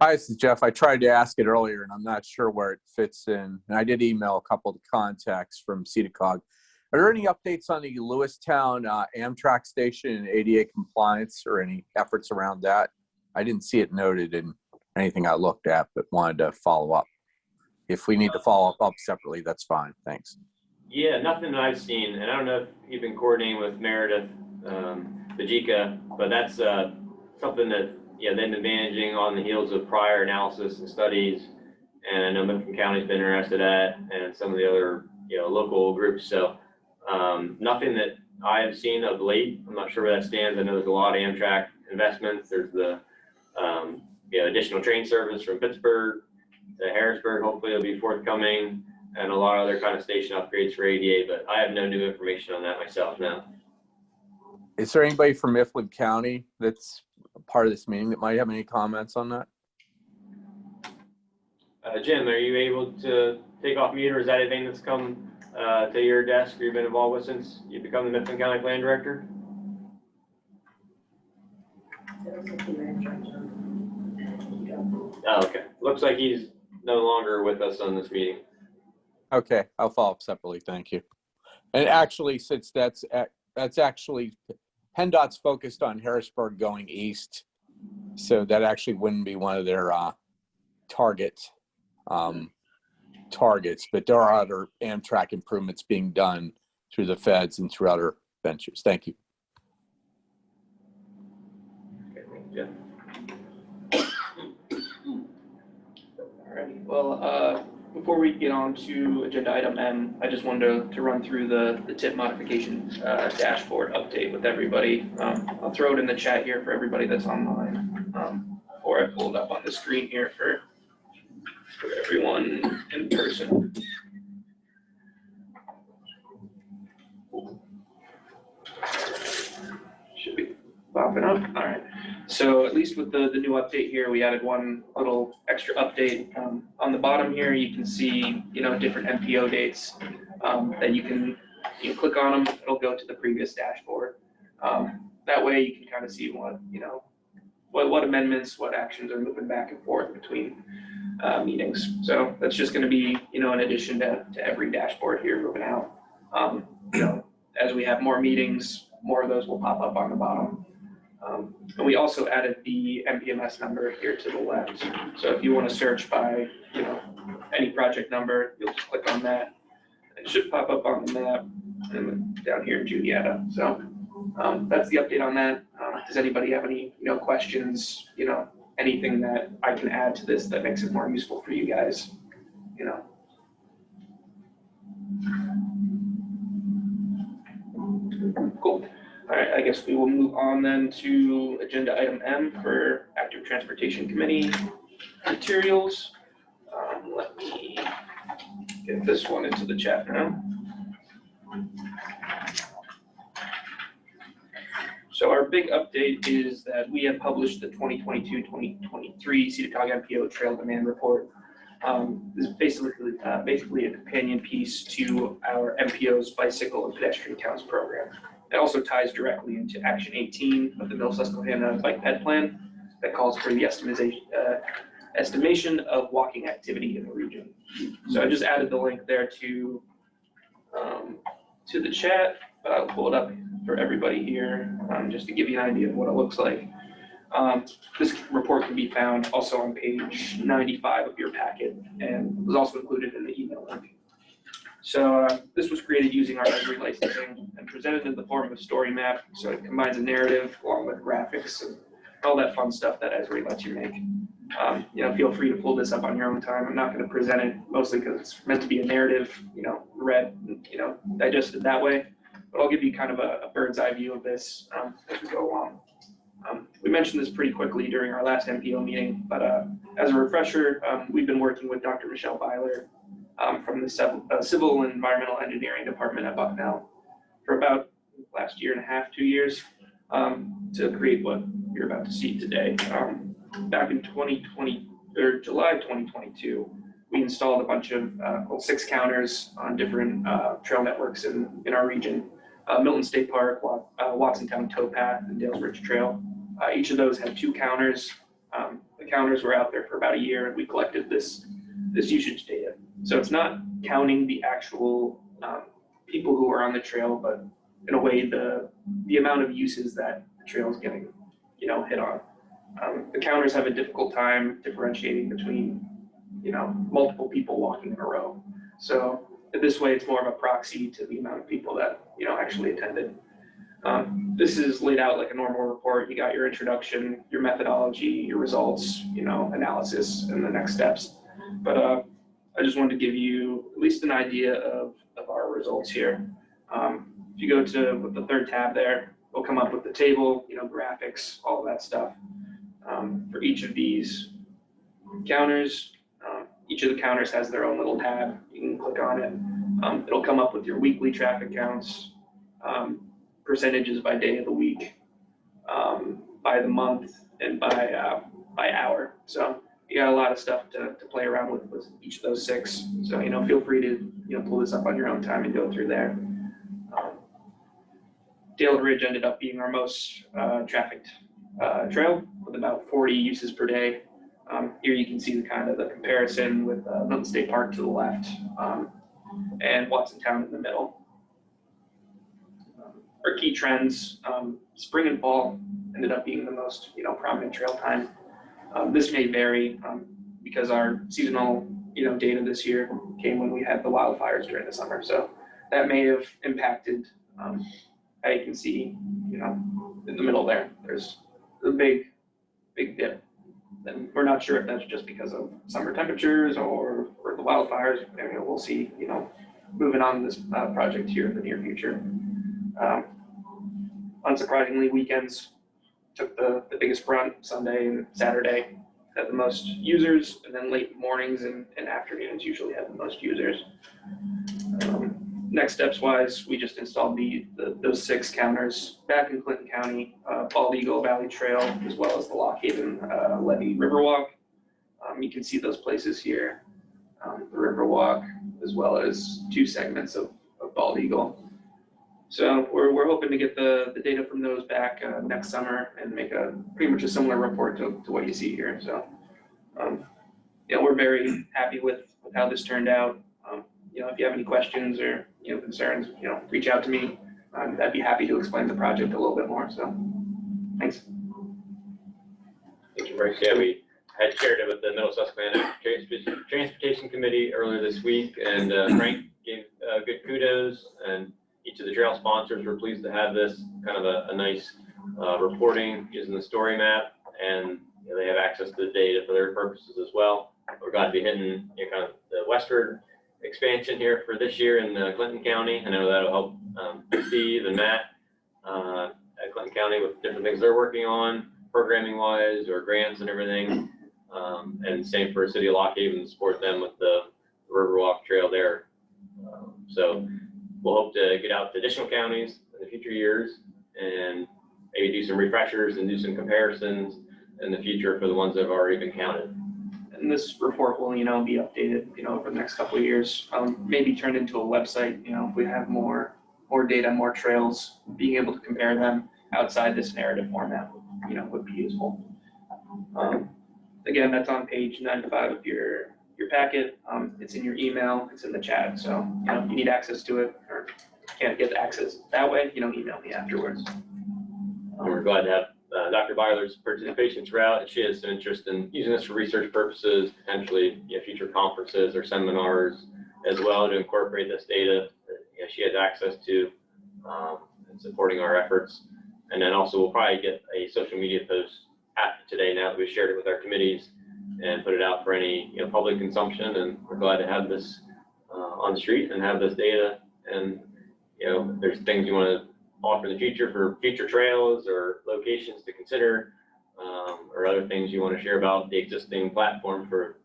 Hi, this is Jeff. I tried to ask it earlier and I'm not sure where it fits in. And I did email a couple of contacts from SEDA COG. Are there any updates on the Lewistown Amtrak station and ADA compliance or any efforts around that? I didn't see it noted in anything I looked at, but wanted to follow up. If we need to follow up separately, that's fine. Thanks. Yeah, nothing that I've seen, and I don't know if you've been coordinating with Meredith Bajika, but that's something that they've been managing on the heels of prior analysis and studies, and I know Mifflin County's been interested at, and some of the other local groups. So nothing that I have seen of late. I'm not sure where that stands. I know there's a lot of Amtrak investments. There's the additional train service from Pittsburgh to Harrisburg. Hopefully it'll be forthcoming, and a lot of other kind of station upgrades for ADA. But I have no new information on that myself now. Is there anybody from Mifflin County that's a part of this meeting that might have any comments on that? Jim, are you able to take off mute, or is that anything that's come to your desk or you've been involved with since you become the Mifflin County Plan Director? Oh, okay. Looks like he's no longer with us on this meeting. Okay, I'll follow up separately. Thank you. And actually, since that's actually PennDOT's focused on Harrisburg going east, so that actually wouldn't be one of their targets. But there are other Amtrak improvements being done through the feds and through other ventures. Thank you. Yeah. Alrighty. Well, before we get on to agenda item M, I just wanted to run through the tip modification dashboard update with everybody. I'll throw it in the chat here for everybody that's online, before I pull it up on the screen here for everyone in person. Should be popping up. All right. So at least with the new update here, we added one little extra update. On the bottom here, you can see, different MPO dates that you can click on them. It'll go to the previous dashboard. That way you can kind of see what amendments, what actions are moving back and forth between meetings. So that's just going to be, in addition to every dashboard here moving out. As we have more meetings, more of those will pop up on the bottom. And we also added the MPMS number here to the left. So if you want to search by, any project number, you'll just click on that. It should pop up on the map and down here in Juniata. So that's the update on that. Does anybody have any, questions, anything that I can add to this that makes it more useful for you guys, Cool. All right, I guess we will move on then to agenda item M for Active Transportation Committee materials. Let me get this one into the chat now. So our big update is that we have published the 2022-2023 SEDA COG MPO Trail Demand Report. This is basically a companion piece to our MPO's Bicycle and Pedestrian Towns program. It also ties directly into Action 18 of the Mill-Susquehanna Bike Ped Plan that calls for the estimation of walking activity in the region. So I just added the link there to the chat, but I'll pull it up for everybody here just to give you an idea of what it looks like. This report can be found also on page 95 of your packet and was also included in the email link. So this was created using our Esri licensing and presented in the form of a story map. So it combines a narrative along with graphics and all that fun stuff that Esri lets you make. Feel free to pull this up on your own time. I'm not going to present it mostly because it's meant to be a narrative, read, digested that way. But I'll give you kind of a bird's eye view of this as we go along. We mentioned this pretty quickly during our last MPO meeting, but as a refresher, we've been working with Dr. Michelle Byler from the Civil and Environmental Engineering Department at Bucknell. for about last year and a half, 2 years, to create what you're about to see today. Back in 2020, or July 2022, we installed a bunch of 6 counters on different trail networks in our region. Milton State Park, Watsontown Towpath, and Dales Ridge Trail. Each of those had 2 counters. The counters were out there for about a year, and we collected this usage data. So it's not counting the actual people who are on the trail, but in a way the amount of uses that the trail is getting, hit on. The counters have a difficult time differentiating between, multiple people walking in a row. So this way, it's more of a proxy to the amount of people that, actually attended. This is laid out like a normal report. You got your introduction, your methodology, your results, analysis, and the next steps. But I just wanted to give you at least an idea of our results here. If you go to the 3rd tab there, we'll come up with the table, graphics, all of that stuff. For each of these counters, each of the counters has their own little tab. You can click on it. It'll come up with your weekly traffic counts, percentages by day of the week, by the month, and by hour. So you got a lot of stuff to play around with each of those 6. So, feel free to, pull this up on your own time and go through there. Dale Ridge ended up being our most trafficked trail with about 40 uses per day. Here you can see the comparison with Milton State Park to the left, and Watsontown in the middle. Our key trends, spring and fall ended up being the most, prominent trail time. This may vary because our seasonal, data this year came when we had the wildfires during the summer. So that may have impacted how you can see, in the middle there, there's a big dip. And we're not sure if that's just because of summer temperatures or the wildfires. Maybe we'll see, moving on to this project here in the near future. Unsurprisingly, weekends took the biggest brunt. Sunday and Saturday had the most users, and then late mornings and afternoons usually have the most users. Next steps wise, we just installed those 6 counters back in Clinton County, Bald Eagle Valley Trail, as well as the Lock Haven Levee Riverwalk. You can see those places here, the Riverwalk, as well as 2 segments of Bald Eagle. So we're hoping to get the data from those back next summer and make pretty much a similar report to what you see here. So we're very happy with how this turned out. If you have any questions or concerns, reach out to me. I'd be happy to explain the project a little bit more. So thanks. Thank you, Bryce. Yeah, we had shared it with the Middle Susquehanna Transportation Committee earlier this week, and Frank gave good kudos, and each of the trail sponsors were pleased to have this kind of a nice reporting using the story map, and they have access to the data for their purposes as well. We're glad to be hitting kind of the westward expansion here for this year in Clinton County. I know that'll help Steve and Matt at Clinton County with different things they're working on, programming wise or grants and everything. And same for City of Lock Haven to support them with the Riverwalk Trail there. So we'll hope to get out to additional counties in the future years and maybe do some refreshers and do some comparisons in the future for the ones that have already been counted. And this report will, be updated, over the next couple of years, maybe turned into a website, if we have more data, more trails, being able to compare them outside this narrative format, would be useful. Again, that's on page 95 of your packet. It's in your email, it's in the chat. So, if you need access to it or can't get access that way, email me afterwards. We're glad to have Dr. Byler's participation throughout, and she has some interest in using this for research purposes, potentially future conferences or seminars as well to incorporate this data that she has access to in supporting our efforts. And then also we'll probably get a social media post after today now that we've shared it with our committees and put it out for any public consumption. And we're glad to have this on the street and have this data. And if there's things you want to offer in the future for future trails or locations to consider, or other things you want to share about the existing platform for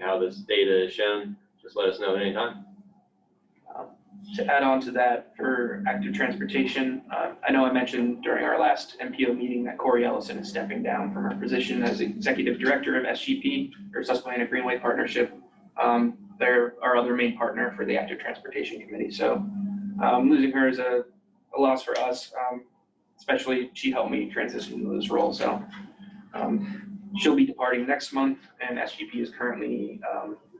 how this data is shown, just let us know at any time. To add on to that, for active transportation, I know I mentioned during our last MPO meeting that Corey Ellison is stepping down from her position as Executive Director of SGP, or Susquehanna Greenway Partnership. They're our other main partner for the Active Transportation Committee. So losing her is a loss for us, especially she helped me transition into this role. So she'll be departing next month, and SGP is currently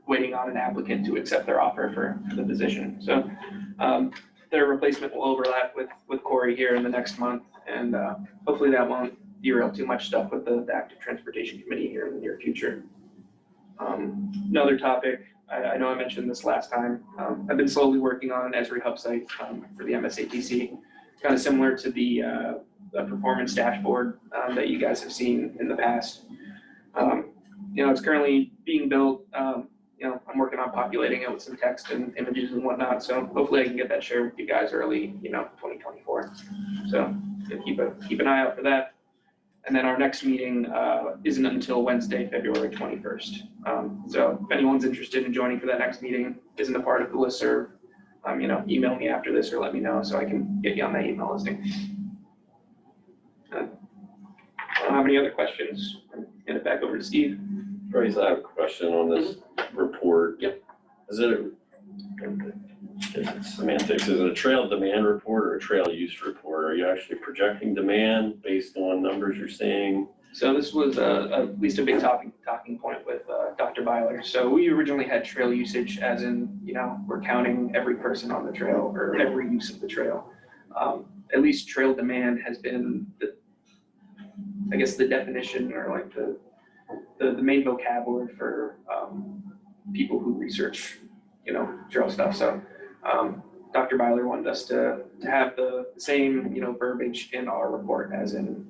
waiting on an applicant to accept their offer for the position. So their replacement will overlap with Corey here in the next month, and hopefully that won't derail too much stuff with the Active Transportation Committee here in the near future. Another topic, I know I mentioned this last time, I've been slowly working on an Esri hub site for the MSATC, kind of similar to the performance dashboard that you guys have seen in the past. It's currently being built. I'm working on populating it with some text and images and whatnot. So hopefully I can get that shared with you guys early, 2024. So keep an eye out for that. And then our next meeting isn't until Wednesday, February 21st. So if anyone's interested in joining for that next meeting, isn't a part of the listserv, email me after this or let me know so I can get you on that email listing. I don't have any other questions. Hand it back over to Steve. Bryce, I have a question on this report. Yep. Is it semantics, is it a trail demand report or a trail use report? Are you actually projecting demand based on numbers you're seeing? So this was at least a big talking point with Dr. Byler. So we originally had trail usage as in, we're counting every person on the trail or every use of the trail. At least trail demand has been the definition or like the main vocabulary for people who research, trail stuff. So Dr. Byler wanted us to have the same, verbiage in our report as in,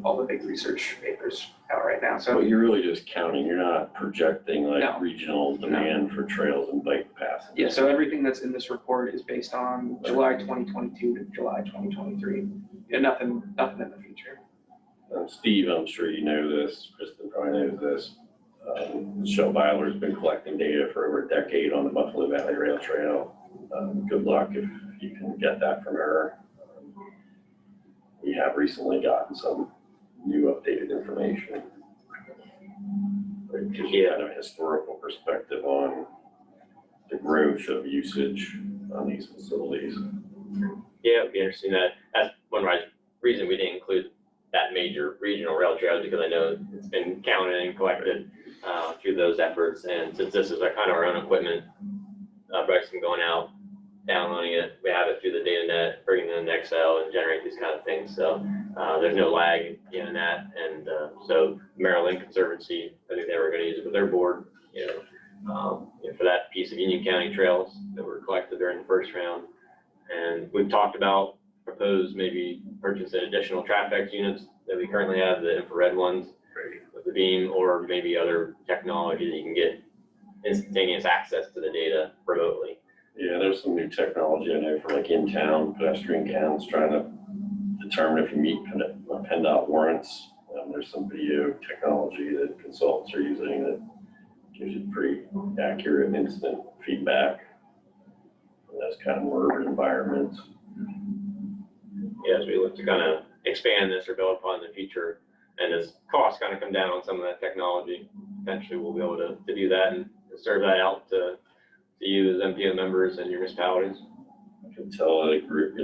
all the big research papers out right now. So you're really just counting, you're not projecting like No. regional demand for trails and bike paths. yeah, so everything that's in this report is based on July 2022 to July 2023, and nothing in the future. Steve, I'm sure you know this, Kristen probably knows this. Michelle Byler's been collecting data for over a decade on the Buffalo Valley Rail Trail. Good luck if you can get that from her. We have recently gotten some new updated information. It gives you kind of a historical perspective on the growth of usage on these facilities. Yeah, it'd be interesting. That's one reason we didn't include that major regional rail trail, because I know it's been counted and collected through those efforts. And since this is our own equipment, Bryson going out, downloading it, we have it through the data net, bringing it into Excel and generate these kind of things. So there's no lag in that. And so Maryland Conservancy, I think they were going to use it with their board, for that piece of Union County trails that were collected during the first round. And we've talked about proposed maybe purchasing additional TrafX units that we currently have, the infrared ones with the beam, or maybe other technology that you can get instantaneous access to the data remotely. Yeah, there's some new technology I know for like in-town pedestrian counts, trying to determine if you meet PennDOT warrants. There's some video technology that consultants are using that gives you pretty accurate and instant feedback in those kind of more urban environments. Yeah, as we look to kind of expand this or build upon in the future, and as costs kind of come down on some of that technology, eventually we'll be able to do that and serve that out to you as MPO members and your municipalities. I can tell a group,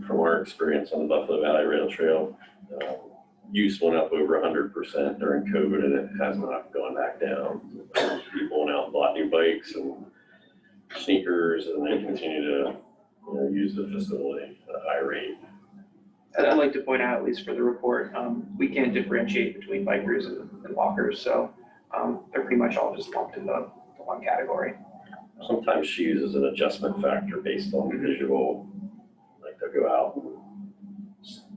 from our experience on the Buffalo Valley Rail Trail, use went up over 100% during COVID, and it has not gone back down. People went out and bought new bikes and sneakers, and they continue to use the facility at a high rate. And I'd like to point out, at least for the report, we can't differentiate between bikers and walkers. So they're pretty much all just lumped into one category. Sometimes she uses an adjustment factor based on visual, like they'll go out and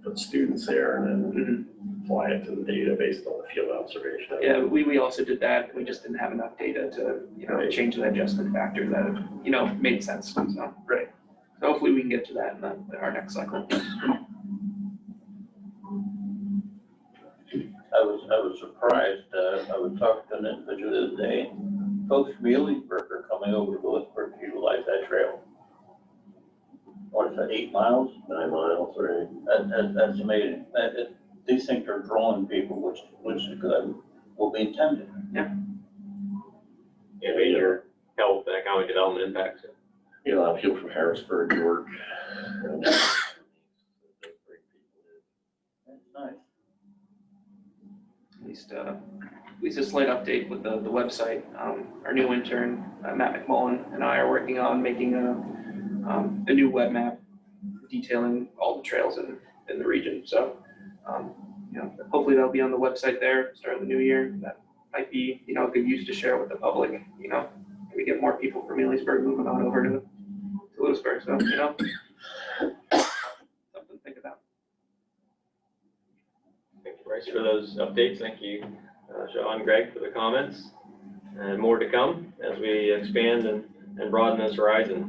put students there and then apply it to the data based on the field observation. Yeah, we also did that. We just didn't have enough data to change the adjustment factor that made sense. So right. So hopefully we can get to that in our next cycle. I was surprised. I was talking to an individual the other day. Folks from Ely'sburg are coming over to Lewisburg to utilize that trail. what's that, 8 miles? 9 miles, right? That's amazing. These things are drawing people, which is good, will be intended. Major health and economic development impacts. You know, a lot of people from Harrisburg, York. That's nice. At least a slight update with the website. Our new intern, Matt McMullen, and I are working on making a new web map detailing all the trails in the region. So, hopefully that'll be on the website there, start of the new year. That might be, a good use to share with the public, maybe get more people from Ely'sburg moving on over to Lewisburg. So, something to think about. Thank you, Bryce, for those updates. Thank you, Sean and Greg, for the comments. And more to come as we expand and broaden those horizons.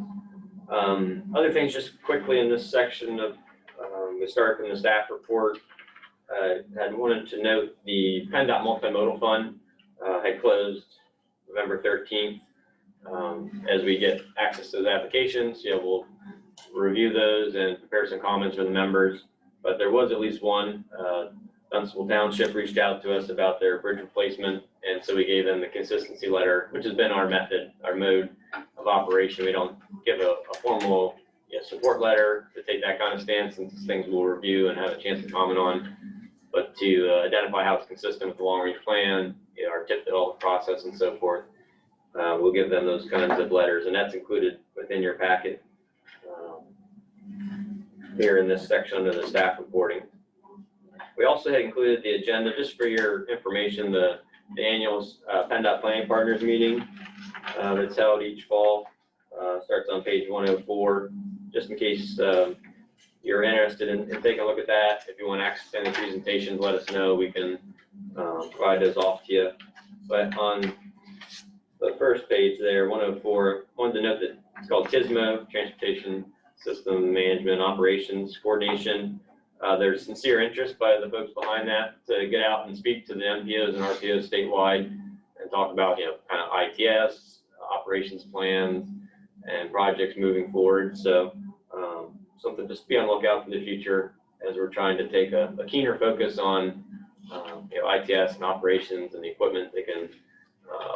Other things just quickly in this section of, we start from the staff report. Had wanted to note the PennDOT Multimodal Fund had closed November 13th. As we get access to those applications, we'll review those and prepare some comments for the members. But there was at least one. Dunstable Township reached out to us about their bridge replacement, and so we gave them the consistency letter, which has been our method, our mode of operation. We don't give a formal support letter to take that kind of stance, and things we'll review and have a chance to comment on, but to identify how it's consistent with the long-range plan, our tip development process, and so forth. We'll give them those kinds of letters, and that's included within your packet here in this section under the staff reporting. We also had included the agenda, just for your information, the annual PennDOT Planning Partners meeting that's held each fall. Starts on page 104, just in case you're interested in taking a look at that. If you want access to any presentations, let us know. We can provide those off to you. But on the first page there, 104, I wanted to note that it's called TSMO, Transportation System Management Operations Coordination. There's sincere interest by the folks behind that to get out and speak to the MPOs and RPOs statewide and talk about, kind of ITS, operations plans, and projects moving forward. So something just to be on the lookout for the future as we're trying to take a keener focus on ITS and operations and the equipment that can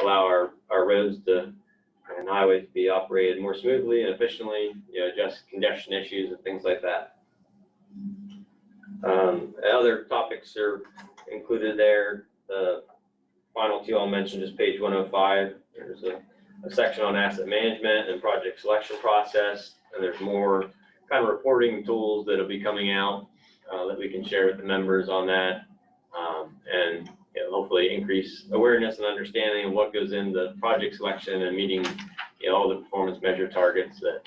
allow our roads and highways to be operated more smoothly and efficiently, adjust congestion issues and things like that. Other topics are included there. The final two I'll mention is page 105. There's a section on asset management and project selection process, and there's more kind of reporting tools that will be coming out that we can share with the members on that, and hopefully increase awareness and understanding of what goes into project selection and meeting all the performance measure targets that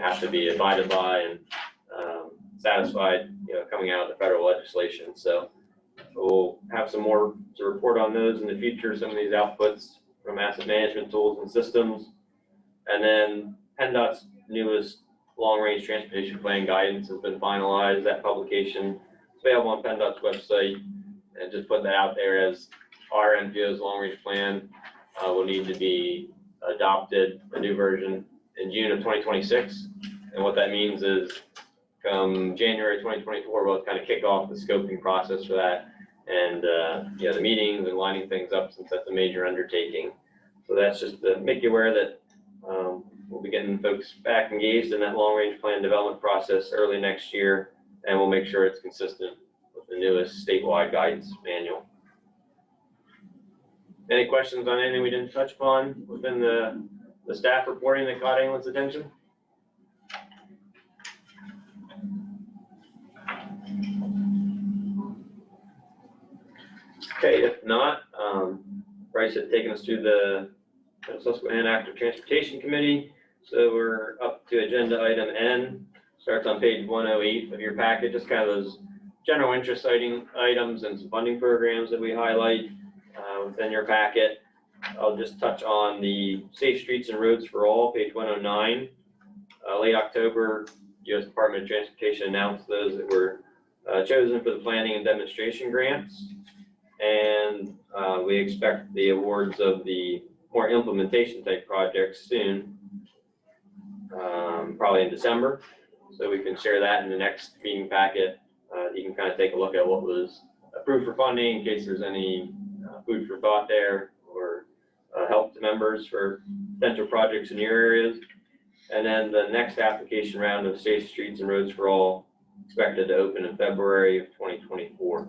have to be abided by and satisfied coming out of the federal legislation. So we'll have some more to report on those in the future, some of these outputs from asset management tools and systems. And then PennDOT's newest long-range transportation plan guidance has been finalized. That publication is available on PennDOT's website, and just put that out there as our MPO's long-range plan will need to be adopted, a new version, in June of 2026. And what that means is come January 2024, we'll kind of kick off the scoping process for that, and the meetings and lining things up, since that's a major undertaking. So that's just to make you aware that we'll be getting folks back engaged in that long-range plan development process early next year, and we'll make sure it's consistent with the newest statewide guidance manual. Any questions on anything we didn't touch upon within the staff reporting that caught anyone's attention? Okay, if not, Bryce had taken us through the Susquehanna Active Transportation Committee. So we're up to agenda item N, starts on page 108 of your packet, just kind of those general interest items and some funding programs that we highlight within your packet. I'll just touch on the Safe Streets and Roads for All, page 109. Late October, U.S. Department of Transportation announced those that were chosen for the planning and demonstration grants. And we expect the awards of the more implementation type projects soon, probably in December. so we can share that in the next meeting packet. You can kind of take a look at what was approved for funding in case there's any food for thought there, or help to members for potential projects in your areas. And then the next application round of Safe Streets and Roads for All expected to open in February of 2024.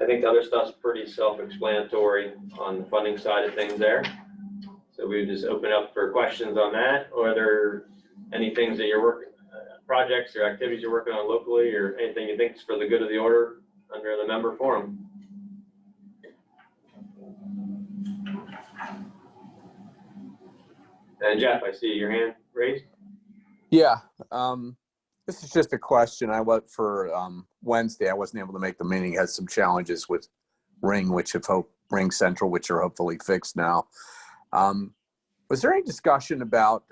I think the other stuff's pretty self-explanatory on the funding side of things there. So we would just open up for questions on that, or are there any things that you're working, projects or activities you're working on locally, or anything you think is for the good of the order under the member forum? And Jeff, I see your hand raised. Yeah, this is just a question. I went for Wednesday. I wasn't able to make the meeting. Had some challenges with Ring, Ring Central, which are hopefully fixed now. Was there any discussion about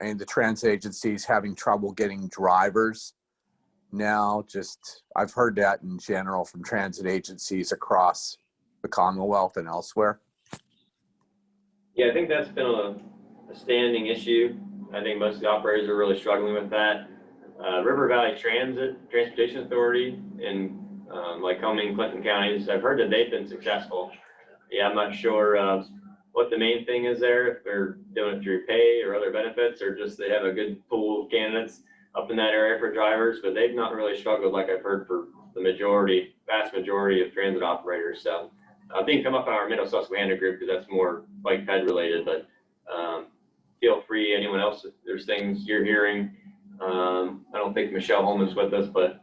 any of the transit agencies having trouble getting drivers now? I've heard that in general from transit agencies across the Commonwealth and elsewhere. Yeah, I think that's been a standing issue. I think most of the operators are really struggling with that. River Valley Transportation Authority in Lycoming, Clinton counties, I've heard that they've been successful. Yeah, I'm not sure what the main thing is there, if they're doing it through pay or other benefits, or just they have a good pool of candidates up in that area for drivers, but they've not really struggled like I've heard for the vast majority of transit operators. So I think come up on our Middle Susquehanna group, because that's more bike ped related, but feel free, anyone else, if there's things you're hearing. I don't think Michelle Holman's with us, but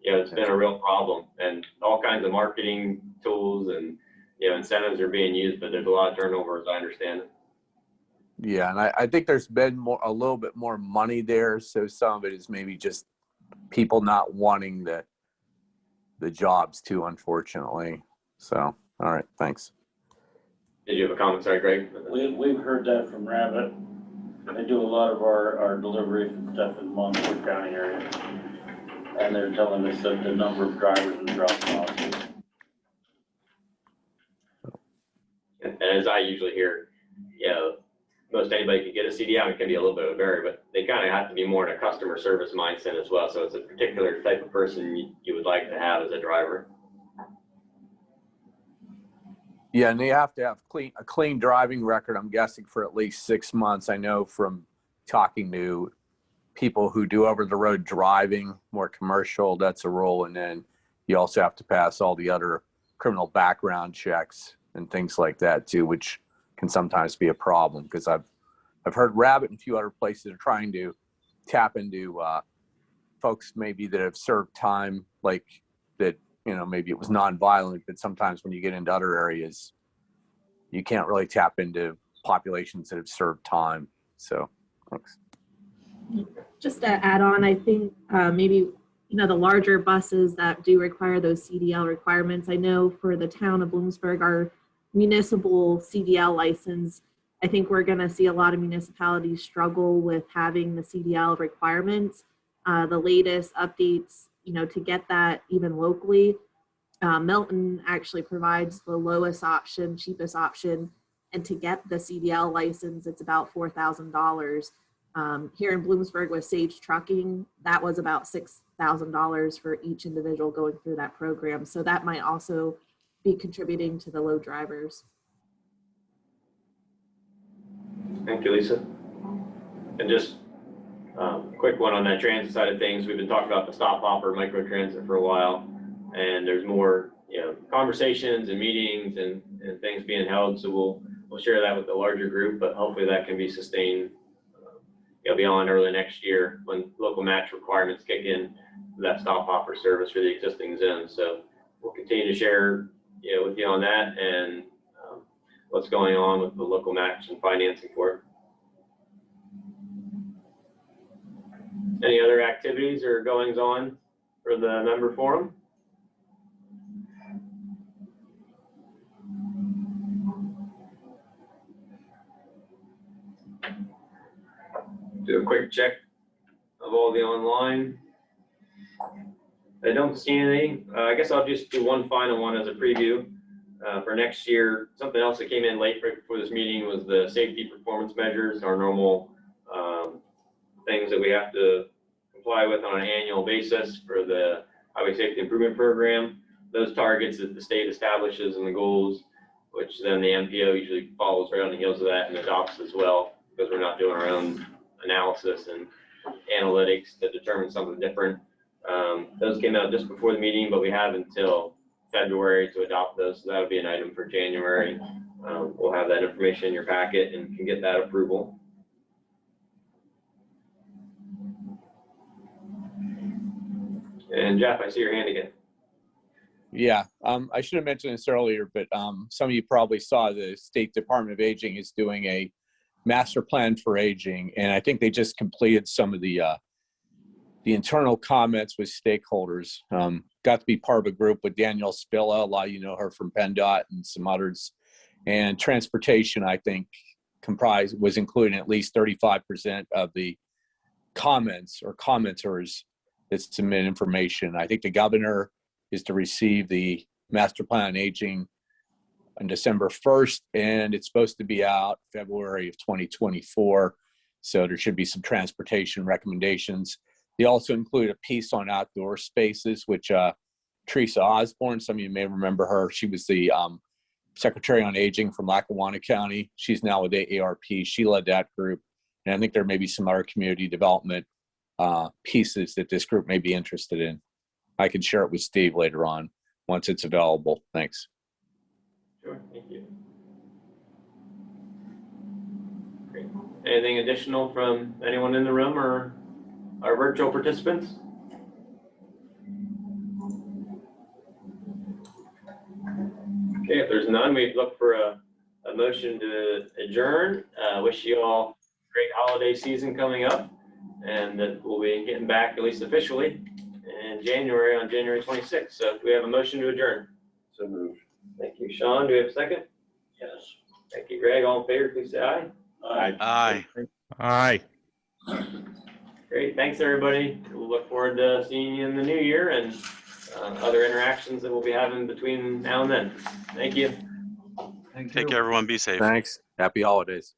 yeah, it's been a real problem, and all kinds of marketing tools and incentives are being used, but there's a lot of turnover, as I understand it. Yeah, and I think there's been a little bit more money there, so some of it is maybe just people not wanting the jobs too, unfortunately. So, all right, thanks. Did you have a comment? Sorry, Greg. We've heard that from Rabbit. They do a lot of our delivery and stuff in Montgomery County area. And they're telling us that the number of drivers and dropping off. And as I usually hear, most anybody can get a CDL. It can be a little bit of a vary, but they kind of have to be more in a customer service mindset as well. So it's a particular type of person you would like to have as a driver. Yeah, and they have to have a clean driving record, I'm guessing, for at least 6 months. I know from talking to people who do over-the-road driving, more commercial, that's a rule. And then you also have to pass all the other criminal background checks and things like that too, which can sometimes be a problem, because I've heard Rabbit and a few other places are trying to tap into folks maybe that have served time, like that, maybe it was nonviolent, but sometimes when you get into other areas, you can't really tap into populations that have served time. So, thanks. Just to add on, I think maybe, the larger buses that do require those CDL requirements, I know for the town of Bloomsburg, our municipal CDL license, I think we're going to see a lot of municipalities struggle with having the CDL requirements. The latest updates, to get that even locally, Milton actually provides the lowest option, cheapest option, and to get the CDL license, it's about $4,000. Here in Bloomsburg with Sage Trucking, that was about $6,000 for each individual going through that program. So that might also be contributing to the low drivers. Thank you, Lisa. And just a quick one on that transit side of things. We've been talking about the stop hopper micro transit for a while, and there's more conversations and meetings and things being held. So we'll share that with the larger group, but hopefully that can be sustained beyond early next year when local match requirements kick in for that stop hopper service for the existing zone. So we'll continue to share with you on that and what's going on with the local match and financing for it. Any other activities or goings on for the member forum? Do a quick check of all the online. I don't see anything. I guess I'll just do one final one as a preview for next year. Something else that came in late before this meeting was the safety performance measures, our normal things that we have to comply with on an annual basis for the Highway Safety Improvement Program. Those targets that the state establishes and the goals, which then the MPO usually follows right on the heels of that and adopts as well, because we're not doing our own analysis and analytics to determine something different. Those came out just before the meeting, but we have until February to adopt those, so that'll be an item for January. We'll have that information in your packet and can get that approval. And Jeff, I see your hand again. Yeah, I should have mentioned this earlier, but some of you probably saw the State Department of Aging is doing a master plan for aging, and I think they just completed some of the internal comments with stakeholders. Got to be part of a group with Danielle Spilla, a lot of you know her from PennDOT and some others. And transportation, I think, was including at least 35% of the comments or commenters that submit information. I think the governor is to receive the master plan on aging on December 1st, and it's supposed to be out February of 2024. So there should be some transportation recommendations. They also include a piece on outdoor spaces, which Teresa Osborne, some of you may remember her. She was the Secretary on Aging from Lackawanna County. She's now with AARP. She led that group. And I think there may be some other community development pieces that this group may be interested in. I can share it with Steve later on once it's available. Thanks. Sure, thank you. Great. Anything additional from anyone in the room or our virtual participants? Okay, if there's none, we'd look for a motion to adjourn. Wish you all a great holiday season coming up, and that we'll be getting back, at least officially, in January, on January 26th. So we have a motion to adjourn. So moved. Thank you, Sean. Do we have a second? Yes. Thank you, Greg. All in favor, please say aye. Aye. Aye. Great, thanks, everybody. We'll look forward to seeing you in the new year and other interactions that we'll be having between now and then. Thank you. Thank you. Take care, everyone. Be safe. Thanks. Happy holidays.